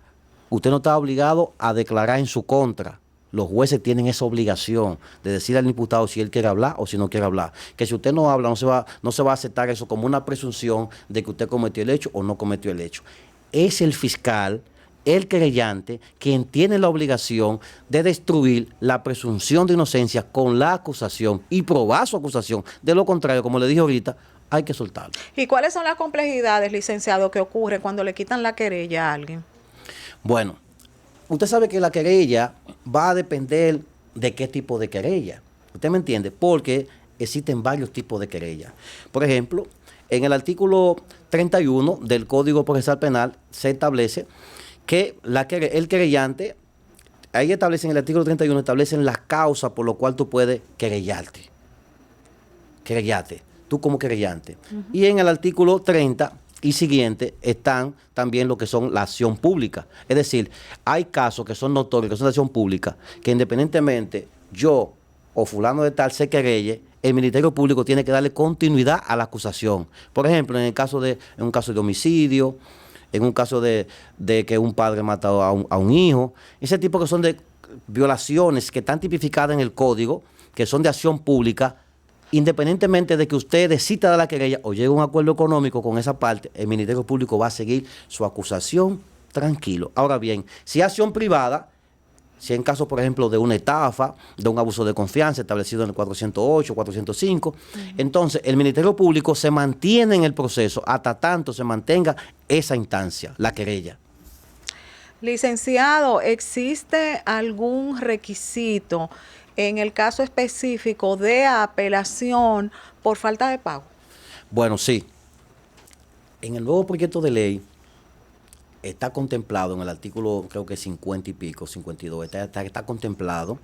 usted no está obligado a declarar en su contra. Los jueces tienen esa obligación de decir al imputado si él quiere hablar o si no quiere hablar. Que si usted no habla, no se va a aceptar eso como una presunción de que usted cometió el hecho o no cometió el hecho. Es el fiscal, el querellante, quien tiene la obligación de destruir la presunción de inocencia con la acusación y probar su acusación. De lo contrario, como le dije ahorita, hay que soltarlo. ¿Y cuáles son las complejidades, licenciado, que ocurre cuando le quitan la querella a alguien? Bueno, usted sabe que la querella va a depender de qué tipo de querella. ¿Usted me entiende? Porque existen varios tipos de querella. Por ejemplo, en el artículo 31 del Código Procesal Penal se establece que el querellante, ahí establecen en el artículo 31, establecen las causas por lo cual tú puedes querellarte, tú como querellante. Y en el artículo 30 y siguiente están también lo que son la acción pública. Es decir, hay casos que son notorios, que son de acción pública, que independientemente yo o fulano de tal se querelle, el Ministerio Público tiene que darle continuidad a la acusación. Por ejemplo, en un caso de homicidio, en un caso de que un padre mata a un hijo, ese tipo que son de violaciones que están tipificadas en el código, que son de acción pública, independientemente de que usted desista de la querella o llegue a un acuerdo económico con esa parte, el Ministerio Público va a seguir su acusación tranquilo. Ahora bien, si es acción privada, si en caso, por ejemplo, de una estafa, de un abuso de confianza establecido en el 408, 405, entonces el Ministerio Público se mantiene en el proceso hasta tanto se mantenga esa instancia, la querella. Licenciado, ¿existe algún requisito en el caso específico de apelación por falta de pago? Bueno, sí. En el nuevo proyecto de ley está contemplado en el artículo, creo que 50 y pico, 52, está contemplado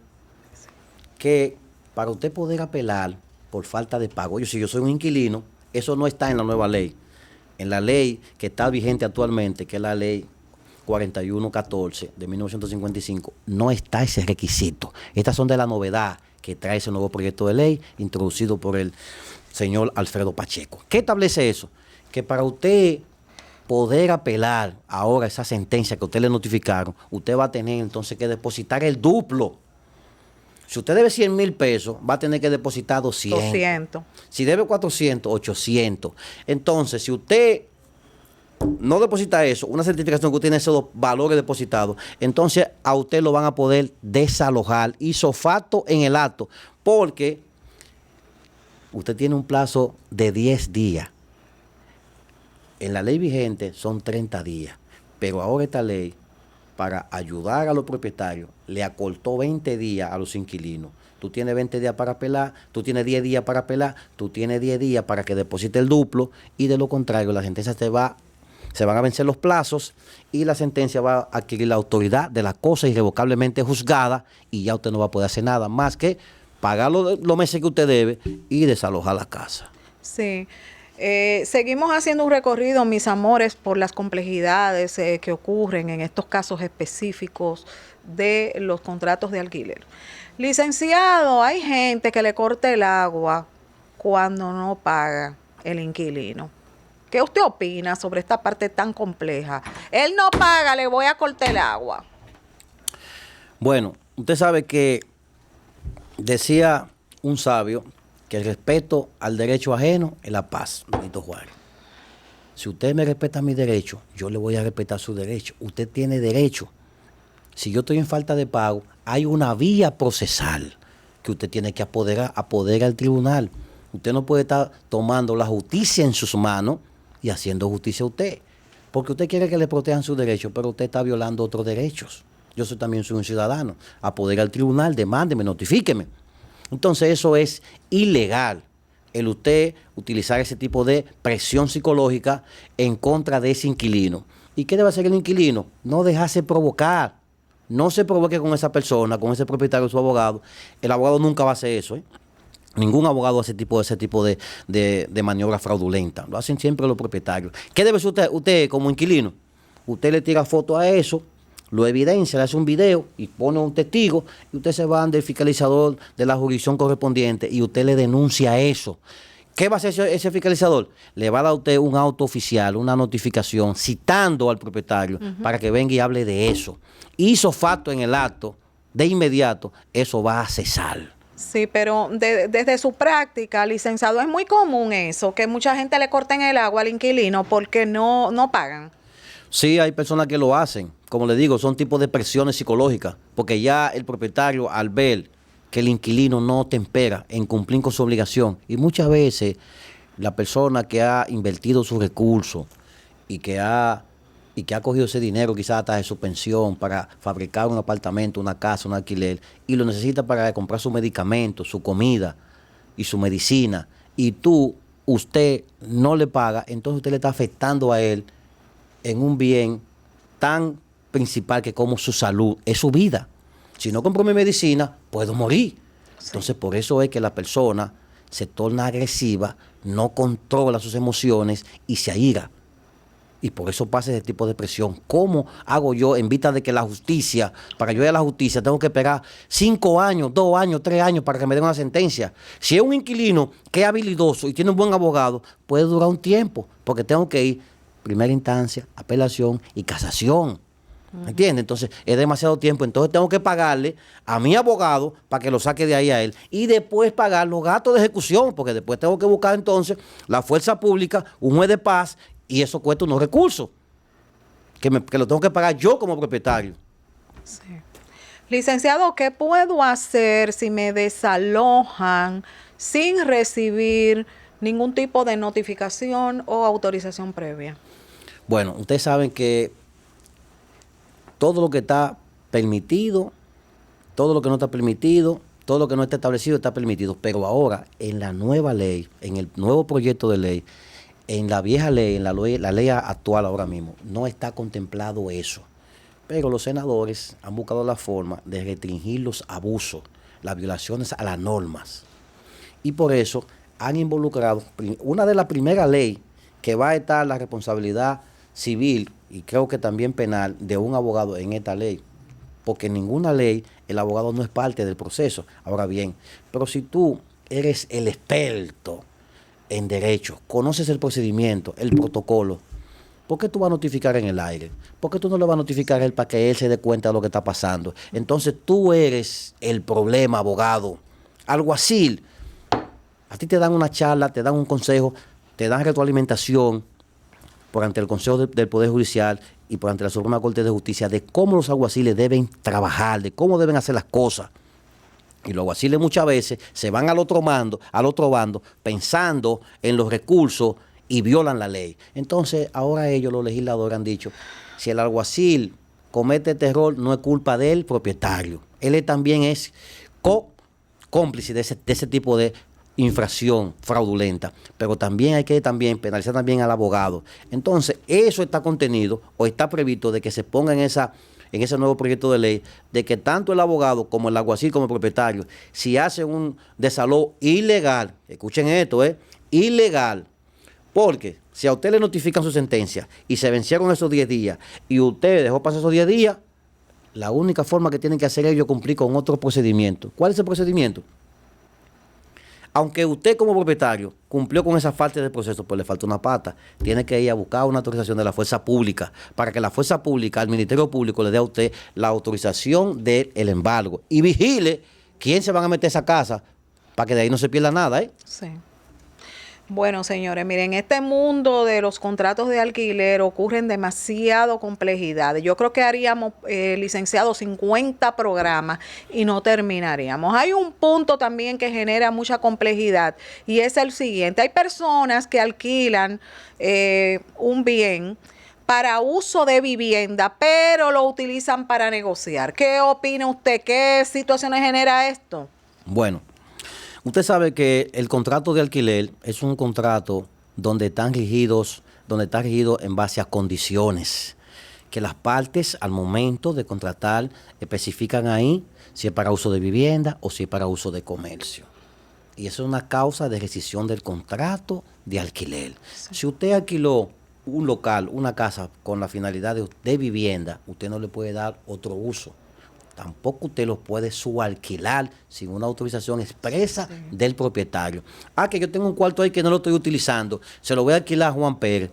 que para usted poder apelar por falta de pago, si yo soy un inquilino, eso no está en la nueva ley. En la ley que está vigente actualmente, que es la ley 4114 de 1955, no está ese requisito. Estas son de la novedad que trae ese nuevo proyecto de ley introducido por el señor Alfredo Pacheco. ¿Qué establece eso? Que para usted poder apelar ahora esa sentencia que a usted le notificaron, usted va a tener entonces que depositar el duplo. Si usted debe 100,000 pesos, va a tener que depositar 200. Si debe 400, 800. Entonces, si usted no deposita eso, una certificación que usted tiene esos valores depositados, entonces a usted lo van a poder desalojar ipso en el acto, porque usted tiene un plazo de 10 días. En la ley vigente son 30 días, pero ahora esta ley, para ayudar a los propietarios, le acortó 20 días a los inquilinos. Tú tienes 20 días para apelar, tú tienes 10 días para apelar, tú tienes 10 días para que deposite el duplo, y de lo contrario la sentencia se van a vencer los plazos y la sentencia va a adquirir la autoridad de la cosa irrevocablemente juzgada, y ya usted no va a poder hacer nada más que pagar los meses que usted debe y desalojar la casa. Sí. Seguimos haciendo un recorrido, mis amores, por las complejidades que ocurren en estos casos específicos de los contratos de alquiler. Licenciado, hay gente que le corta el agua cuando no paga el inquilino. ¿Qué usted opina sobre esta parte tan compleja? Él no paga, le voy a cortar el agua. Bueno, usted sabe que decía un sabio que el respeto al derecho ajeno es la paz, Benito Juárez. Si usted me respeta mi derecho, yo le voy a respetar su derecho. Usted tiene derecho. Si yo estoy en falta de pago, hay una vía procesal que usted tiene que apoderar al tribunal. Usted no puede estar tomando la justicia en sus manos y haciendo justicia a usted, porque usted quiere que le protejan sus derechos, pero usted está violando otros derechos. Yo también soy un ciudadano. Apodera al tribunal, demándeme, notifíqueme. Entonces eso es ilegal, el usted utilizar ese tipo de presión psicológica en contra de ese inquilino. ¿Y qué debe hacer el inquilino? No dejarse provocar. No se provoque con esa persona, con ese propietario, su abogado. El abogado nunca va a hacer eso, ¿eh? Ningún abogado hace ese tipo de maniobra fraudulenta. Lo hacen siempre los propietarios. ¿Qué debe hacer usted como inquilino? Usted le tira foto a eso, lo evidencia, le hace un video y pone un testigo, y usted se va ante el fiscalizador de la jurisdicción correspondiente y usted le denuncia eso. ¿Qué va a hacer ese fiscalizador? Le va a dar a usted un auto oficial, una notificación, citando al propietario para que venga y hable de eso. Hizo facto en el acto, de inmediato, eso va a cesar. Sí, pero desde su práctica, licenciado, es muy común eso, que mucha gente le corten el agua al inquilino porque no pagan. Sí, hay personas que lo hacen. Como le digo, son tipos de presiones psicológicas, porque ya el propietario, al ver que el inquilino no tempera en cumplir con su obligación, y muchas veces la persona que ha invertido sus recursos y que ha cogido ese dinero quizás hasta de su pensión para fabricar un apartamento, una casa, un alquiler, y lo necesita para comprar sus medicamentos, su comida y su medicina, y usted no le paga, entonces usted le está afectando a él en un bien tan principal que como su salud, es su vida. Si no compro mi medicina, puedo morir. Sí. Entonces, por eso es que la persona se torna agresiva, no controla sus emociones y se aira. Y por eso pasa ese tipo de presión. ¿Cómo hago yo en vista de que la justicia, para yo ir a la justicia, tengo que esperar 5 años, 2 años, 3 años para que me den una sentencia? Si es un inquilino que es habilidoso y tiene un buen abogado, puede durar un tiempo, porque tengo que ir primera instancia, apelación y casación. ¿Me entiendes? Entonces es demasiado tiempo. Entonces tengo que pagarle a mi abogado para que lo saque de ahí a él. Y después pagar los gastos de ejecución, porque después tengo que buscar entonces la fuerza pública, un juez de paz, y eso cuesta unos recursos que lo tengo que pagar yo como propietario. Sí. Licenciado, ¿qué puedo hacer si me desalojan sin recibir ningún tipo de notificación o autorización previa? Bueno, ustedes saben que todo lo que está permitido, todo lo que no está permitido, todo lo que no está establecido está permitido. Pero ahora, en la nueva ley, en el nuevo proyecto de ley, en la vieja ley, en la ley actual ahora mismo, no está contemplado eso. Pero los senadores han buscado la forma de restringir los abusos, las violaciones a las normas. Y por eso han involucrado una de las primeras leyes que va a estar la responsabilidad civil y creo que también penal de un abogado en esta ley. Porque en ninguna ley el abogado no es parte del proceso. Ahora bien, pero si tú eres el experto en derecho, conoces el procedimiento, el protocolo, ¿por qué tú vas a notificar en el aire? ¿Por qué tú no le vas a notificar a él para que él se dé cuenta de lo que está pasando? Entonces tú eres el problema, abogado. Alguacil, a ti te dan una charla, te dan un consejo, te dan retroalimentación por ante el Consejo del Poder Judicial y por ante la Suprema Corte de Justicia de cómo los alguaciles deben trabajar, de cómo deben hacer las cosas. Y los alguaciles muchas veces se van al otro bando, pensando en los recursos y violan la ley. Entonces, ahora ellos, los legisladores, han dicho, si el alguacil comete este error, no es culpa del propietario. Él también es cómplice de ese tipo de infracción fraudulenta, pero también hay que penalizar también al abogado. Entonces, eso está contenido o está previsto de que se ponga en ese nuevo proyecto de ley, de que tanto el abogado como el alguacil como el propietario, si hacen un desalojo ilegal, escuchen esto, ilegal, porque si a usted le notifican su sentencia y se vencieron esos 10 días y usted dejó pasar esos 10 días, la única forma que tienen que hacer ellos es cumplir con otro procedimiento. ¿Cuál es el procedimiento? Aunque usted como propietario cumplió con esa falta de proceso, pues le falta una pata. Tiene que ir a buscar una autorización de la fuerza pública para que la fuerza pública, al Ministerio Público, le dé a usted la autorización del embargo. Y vigile quién se van a meter a esa casa para que de ahí no se pierda nada, Sí. Bueno, señores, miren, en este mundo de los contratos de alquiler ocurren demasiado complejidades. Yo creo que haríamos, licenciado, 50 programas y no terminaríamos. Hay un punto también que genera mucha complejidad y es el siguiente. Hay personas que alquilan un bien para uso de vivienda, pero lo utilizan para negociar. ¿Qué opina usted? ¿Qué situaciones genera esto? Bueno, usted sabe que el contrato de alquiler es un contrato donde está regido en base a condiciones que las partes al momento de contratar especifican ahí si es para uso de vivienda o si es para uso de comercio. Y eso es una causa de rescisión del contrato de alquiler. Sí. Si usted alquiló un local, una casa con la finalidad de vivienda, usted no le puede dar otro uso. Tampoco usted lo puede subalquilar sin una autorización expresa del propietario. Que yo tengo un cuarto ahí que no lo estoy utilizando, se lo voy a alquilar a Juan Pérez.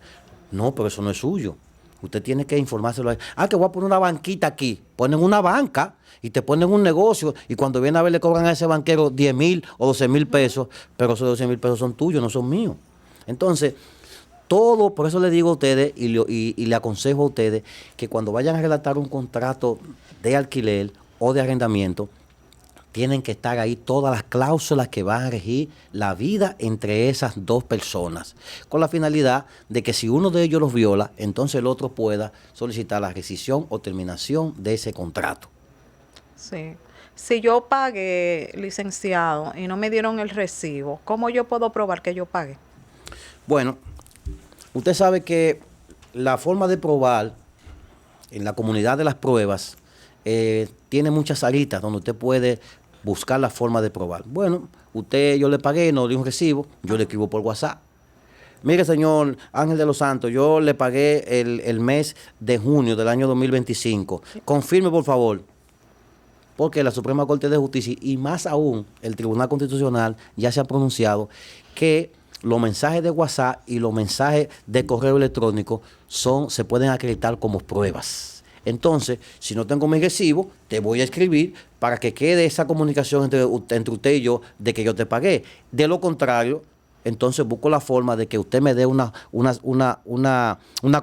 No, pero eso no es suyo. Usted tiene que informárselo a él. Que voy a poner una banquita aquí. Ponen una banca y te ponen un negocio y cuando viene a ver le cobran a ese banquero 10,000 o 12,000 pesos, pero esos 12,000 pesos son tuyos, no son míos. Entonces, todo, por eso le digo a ustedes y le aconsejo a ustedes que cuando vayan a redactar un contrato de alquiler o de arrendamiento, tienen que estar ahí todas las cláusulas que van a regir la vida entre esas dos personas, con la finalidad de que si uno de ellos los viola, entonces el otro pueda solicitar la rescisión o terminación de ese contrato. Sí. Si yo pagué, licenciado, y no me dieron el recibo, ¿cómo yo puedo probar que yo pagué? Bueno, usted sabe que la forma de probar en la comunidad de las pruebas tiene muchas aritas donde usted puede buscar la forma de probar. Bueno, yo le pagué, no le di un recibo, yo le escribo por WhatsApp. Mire, señor Ángel de los Santos, yo le pagué el mes de junio del año 2025. Confirme, por favor. Porque la Suprema Corte de Justicia y más aún el Tribunal Constitucional ya se ha pronunciado que los mensajes de WhatsApp y los mensajes de correo electrónico se pueden acreditar como pruebas. Entonces, si no tengo mi recibo, te voy a escribir para que quede esa comunicación entre usted y yo de que yo te pagué. De lo contrario, entonces busco la forma de que usted me dé una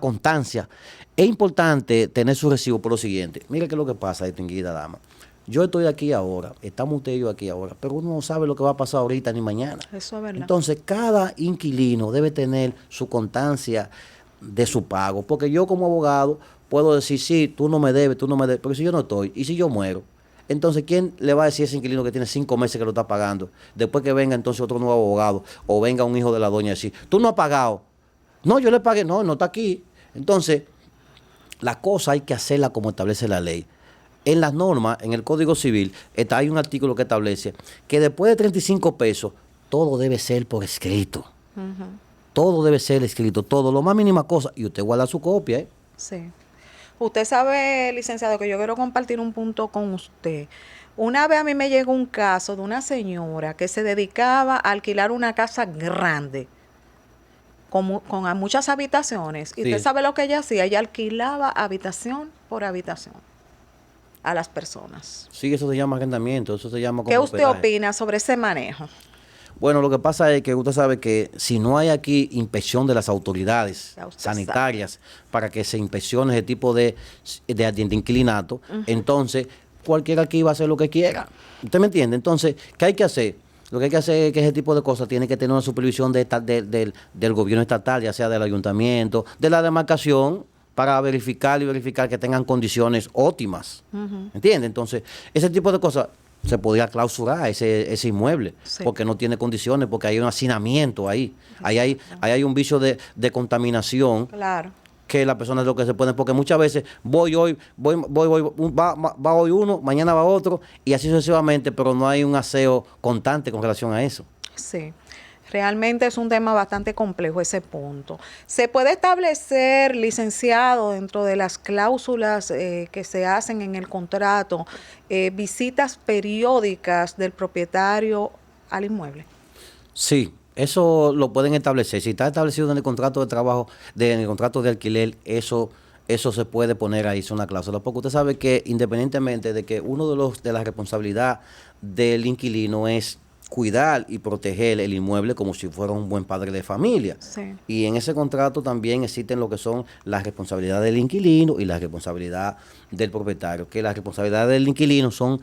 constancia. Es importante tener su recibo por lo siguiente. Mire qué es lo que pasa, distinguida dama. Yo estoy aquí ahora, estamos usted y yo aquí ahora, pero uno no sabe lo que va a pasar ahorita ni mañana. Eso es verdad. Entonces, cada inquilino debe tener su constancia de su pago, porque yo como abogado puedo decir, sí, tú no me debes, pero si yo no estoy, y si yo muero, entonces, ¿quién le va a decir a ese inquilino que tiene 5 meses que lo está pagando? Después que venga entonces otro nuevo abogado, o venga un hijo de la doña y decir, tú no has pagado. No, yo le pagué, no está aquí. Entonces, la cosa hay que hacerla como establece la ley. En las normas, en el Código Civil, hay un artículo que establece que después de 35 pesos, todo debe ser por escrito. Todo debe ser escrito, todo, lo más mínima cosa, y usted guarda su copia. Sí. Usted sabe, licenciado, que yo quiero compartir un punto con usted. Una vez a mí me llegó un caso de una señora que se dedicaba a alquilar una casa grande, con muchas habitaciones. Y usted sabe lo que ella hacía, ella alquilaba habitación por habitación a las personas. Sí, eso se llama arrendamiento, eso se llama como ¿Qué usted hospedaje. opina sobre ese manejo? Bueno, lo que pasa es que usted sabe que si no hay aquí inspección de las autoridades sanitarias para que se inspeccione ese tipo de inquilinato, entonces cualquiera aquí va a hacer lo que quiera. ¿Usted me entiende? Entonces, ¿qué hay que hacer? Lo que hay que hacer es que ese tipo de cosas tiene que tener una supervisión del gobierno estatal, ya sea del ayuntamiento, de la demarcación, para verificar que tengan condiciones óptimas. ¿Entiende? Entonces, ese tipo de cosas se podría clausurar ese inmueble, porque no tiene condiciones, porque hay un hacinamiento ahí. Ahí hay un vicio de contaminación. Claro. Que las personas lo que se pueden, porque muchas veces va hoy uno, mañana va otro, y así sucesivamente, pero no hay un aseo constante con relación a eso. Sí. Realmente es un tema bastante complejo ese punto. ¿Se puede establecer, licenciado, dentro de las cláusulas que se hacen en el contrato, visitas periódicas del propietario al inmueble? Sí, eso lo pueden establecer. Si está establecido en el contrato de trabajo, en el contrato de alquiler, eso se puede poner ahí, es una cláusula. Porque usted sabe que independientemente de que uno de las responsabilidades del inquilino es cuidar y proteger el inmueble como si fuera un buen padre de familia. Sí. Y en ese contrato también existen lo que son las responsabilidades del inquilino y la responsabilidad del propietario, que las responsabilidades del inquilino son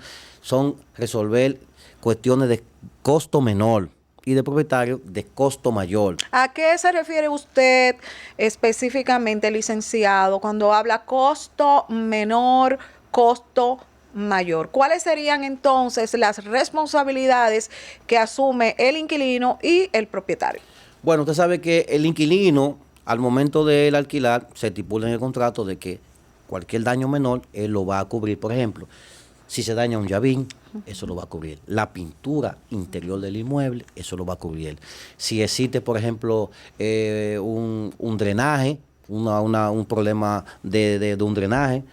resolver cuestiones de costo menor y del propietario de costo mayor. ¿A qué se refiere usted específicamente, licenciado, cuando habla costo menor, costo mayor? ¿Cuáles serían entonces las responsabilidades que asume el inquilino y el propietario? Bueno, usted sabe que el inquilino, al momento del alquilar, se estipula en el contrato de que cualquier daño menor, él lo va a cubrir. Por ejemplo, si se daña un llavín, eso lo va a cubrir. La pintura interior del inmueble, eso lo va a cubrir. Si existe, por ejemplo, un drenaje, un problema de un drenaje,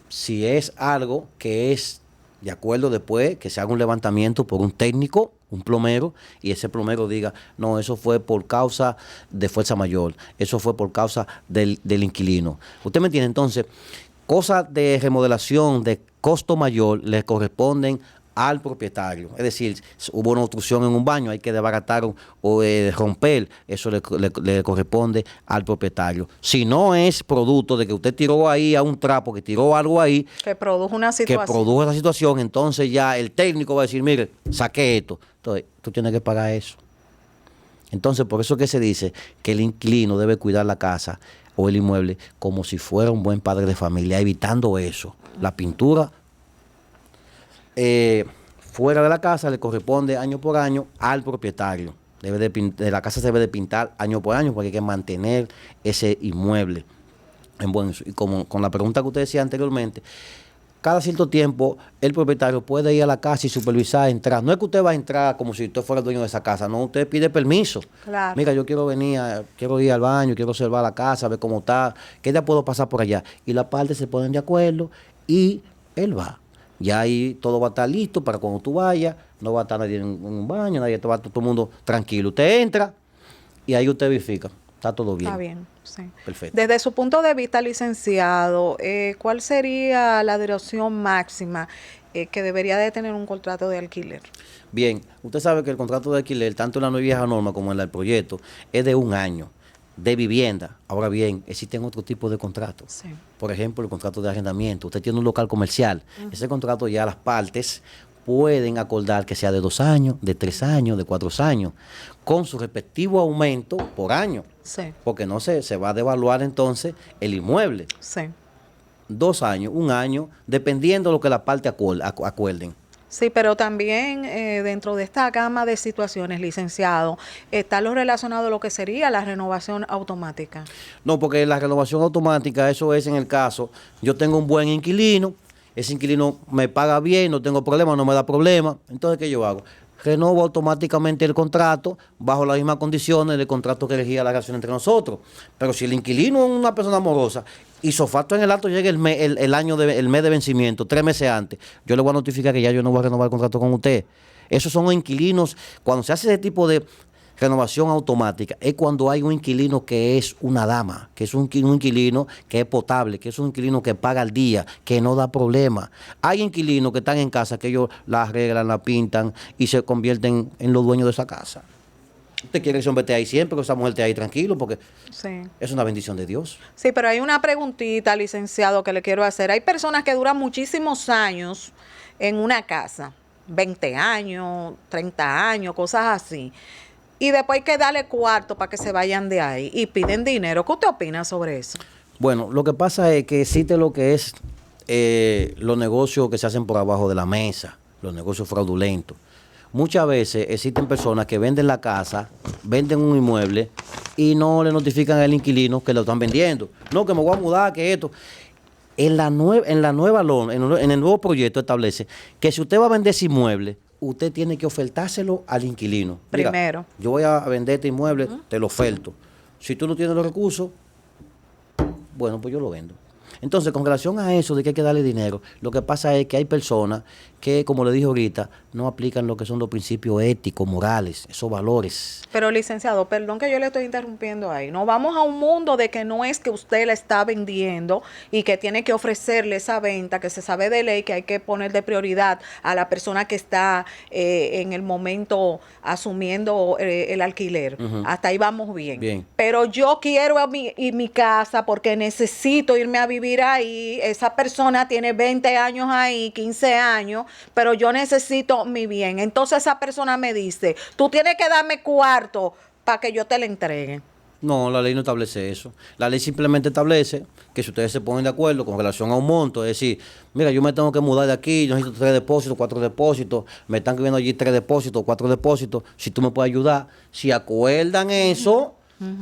si es algo que es de acuerdo después, que se haga un levantamiento por un técnico, un plomero, y ese plomero diga, no, eso fue por causa de fuerza mayor, eso fue por causa del inquilino. ¿Usted me entiende? Entonces, cosas de remodelación de costo mayor le corresponden al propietario. Es decir, hubo una obstrucción en un baño, hay que desbaratar o romper, eso le corresponde al propietario. Si no es producto de que usted tiró ahí a un trapo, que tiró algo ahí, que produjo una situación. Que produjo esa situación, entonces ya el técnico va a decir, mire, saqué esto. Entonces, tú tienes que pagar eso. Entonces, por eso que se dice que el inquilino debe cuidar la casa o el inmueble como si fuera un buen padre de familia, evitando eso. La pintura fuera de la casa le corresponde año por año al propietario. La casa se debe de pintar año por año porque hay que mantener ese inmueble en buen uso. Y como con la pregunta que usted decía anteriormente, cada cierto tiempo el propietario puede ir a la casa y supervisar, entrar. No es que usted va a entrar como si usted fuera el dueño de esa casa, no, usted pide permiso. Claro. Mira, yo quiero venir, quiero ir al baño, quiero observar la casa, ver cómo está, qué día puedo pasar por allá. Y las partes se ponen de acuerdo y él va. Ya ahí todo va a estar listo para cuando tú vayas, no va a estar nadie en un baño, nadie va a estar todo el mundo tranquilo. Usted entra y ahí usted verifica, está todo bien. Está bien, sí. Perfecto. Desde su punto de vista, licenciado, ¿cuál sería la duración máxima que debería de tener un contrato de alquiler? Bien, usted sabe que el contrato de alquiler, tanto en la nueva y vieja norma como en el proyecto, es de 1 año de vivienda. Ahora bien, existen otro tipo de contratos. Sí. Por ejemplo, el contrato de arrendamiento. Usted tiene un local comercial. Ese contrato ya las partes pueden acordar que sea de 2 años, de 3 años, de 4 años, con su respectivo aumento por año. Sí. Porque no se va a devaluar entonces el inmueble. Sí. 2 años, 1 año, dependiendo de lo que las partes acuerden. Sí, pero también dentro de esta gama de situaciones, licenciado, está lo relacionado a lo que sería la renovación automática. No, porque la renovación automática, eso es en el caso, yo tengo un buen inquilino, ese inquilino me paga bien, no tengo problema, no me da problema, entonces ¿qué yo hago? Renovo automáticamente el contrato bajo las mismas condiciones del contrato que regía la relación entre nosotros. Pero si el inquilino es una persona amorosa, hizo facto en el acto, llega el mes de vencimiento, 3 meses antes, yo le voy a notificar que ya yo no voy a renovar el contrato con usted. Esos son los inquilinos. Cuando se hace ese tipo de renovación automática, es cuando hay un inquilino que es una dama, que es un inquilino que es potable, que es un inquilino que paga al día, que no da problema. Hay inquilinos que están en casa, que ellos la arreglan, la pintan y se convierten en los dueños de esa casa. Usted quiere que ese hombre esté ahí siempre, que esa mujer esté ahí tranquilo, porque sí, es una bendición de Dios. Sí, pero hay una preguntita, licenciado, que le quiero hacer. Hay personas que duran muchísimos años en una casa, 20 años, 30 años, cosas así. Y después hay que darle cuarto para que se vayan de ahí y piden dinero. ¿Qué usted opina sobre eso? Bueno, lo que pasa es que existe lo que es los negocios que se hacen por abajo de la mesa, los negocios fraudulentos. Muchas veces existen personas que venden la casa, venden un inmueble y no le notifican al inquilino que lo están vendiendo. No, que me voy a mudar, que esto. En el nuevo proyecto establece que si usted va a vender ese inmueble, usted tiene que ofertárselo al inquilino. Mira, primero, yo voy a vender este inmueble, te lo oferto. Si tú no tienes los recursos, bueno, pues yo lo vendo. Entonces, con relación a eso de que hay que darle dinero, lo que pasa es que hay personas que, como le dije ahorita, no aplican lo que son los principios éticos, morales, esos valores. Pero licenciado, perdón que yo le estoy interrumpiendo ahí. No vamos a un mundo de que no es que usted la está vendiendo y que tiene que ofrecerle esa venta, que se sabe de ley que hay que poner de prioridad a la persona que está en el momento asumiendo el alquiler. Hasta ahí vamos bien. Bien. Pero yo quiero mi casa porque necesito irme a vivir ahí. Esa persona tiene 20 años ahí, 15 años, pero yo necesito mi bien. Entonces esa persona me dice, tú tienes que darme cuarto para que yo te la entregue. No, la ley no establece eso. La ley simplemente establece que si ustedes se ponen de acuerdo con relación a un monto, es decir, mira, yo me tengo que mudar de aquí, yo necesito 3 depósitos, 4 depósitos, me están pidiendo allí 3 depósitos, 4 depósitos, si tú me puedes ayudar. Si acuerdan eso,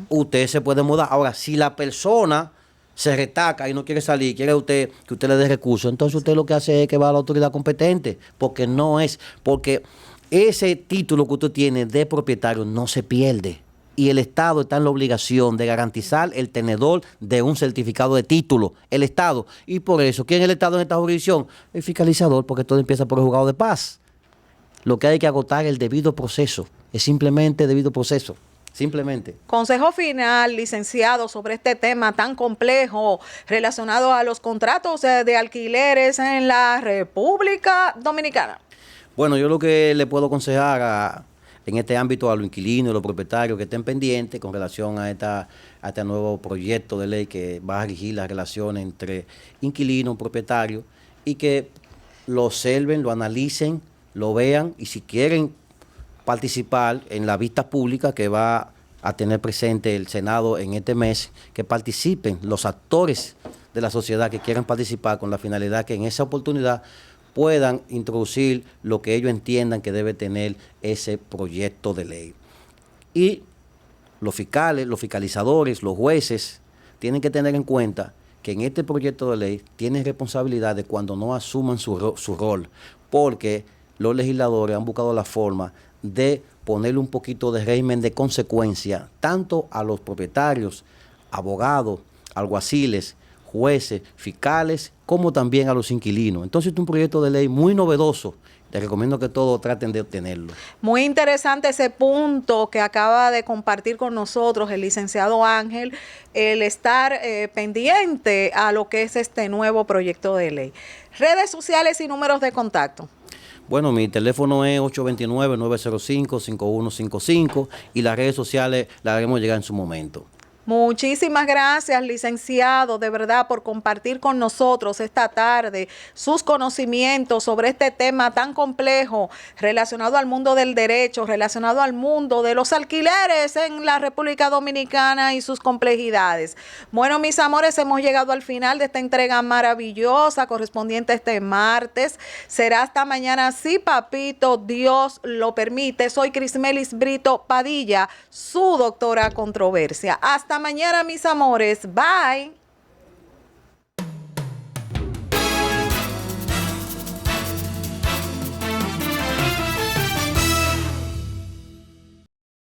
usted se puede mudar. Ahora, si la persona se retaca y no quiere salir, quiere usted que usted le dé recursos, entonces usted lo que hace es que va a la autoridad competente, porque ese título que usted tiene de propietario no se pierde y el Estado está en la obligación de garantizar el tenedor de un certificado de título, el Estado, y por eso, ¿quién es el Estado en esta jurisdicción? El fiscalizador, porque todo empieza por el juzgado de paz. Lo que hay que agotar es el debido proceso, es simplemente debido proceso. Simplemente. Consejo final, licenciado, sobre este tema tan complejo relacionado a los contratos de alquileres en la República Dominicana. Bueno, yo lo que le puedo aconsejar en este ámbito a los inquilinos y los propietarios que estén pendientes con relación a este nuevo proyecto de ley que va a regir las relaciones entre inquilinos y propietarios, y que lo observen, lo analicen, lo vean, y si quieren participar en la vista pública que va a tener presente el Senado en este mes, que participen los actores de la sociedad que quieran participar, con la finalidad que en esa oportunidad puedan introducir lo que ellos entiendan que debe tener ese proyecto de ley. Y los fiscales, los fiscalizadores, los jueces tienen que tener en cuenta que en este proyecto de ley tienen responsabilidad de cuando no asuman su rol, porque los legisladores han buscado la forma de ponerle un poquito de régimen de consecuencia tanto a los propietarios, abogados, alguaciles, jueces, fiscales, como también a los inquilinos. Entonces es un proyecto de ley muy novedoso. Les recomiendo que todos traten de obtenerlo. Muy interesante ese punto que acaba de compartir con nosotros el licenciado Ángel, el estar pendiente a lo que es este nuevo proyecto de ley. Redes sociales y números de contacto. Bueno, mi teléfono es 829-905-5155 y las redes sociales las haremos llegar en su momento. Muchísimas gracias, licenciado, de verdad, por compartir con nosotros esta tarde sus conocimientos sobre este tema tan complejo relacionado al mundo del derecho, relacionado al mundo de los alquileres en la República Dominicana y sus complejidades. Bueno, mis amores, hemos llegado al final de esta entrega maravillosa correspondiente a este martes. Será hasta mañana, si papito Dios lo permite. Soy Crismelis Brito Padilla, su doctora controversia. Hasta mañana, mis amores. Bye.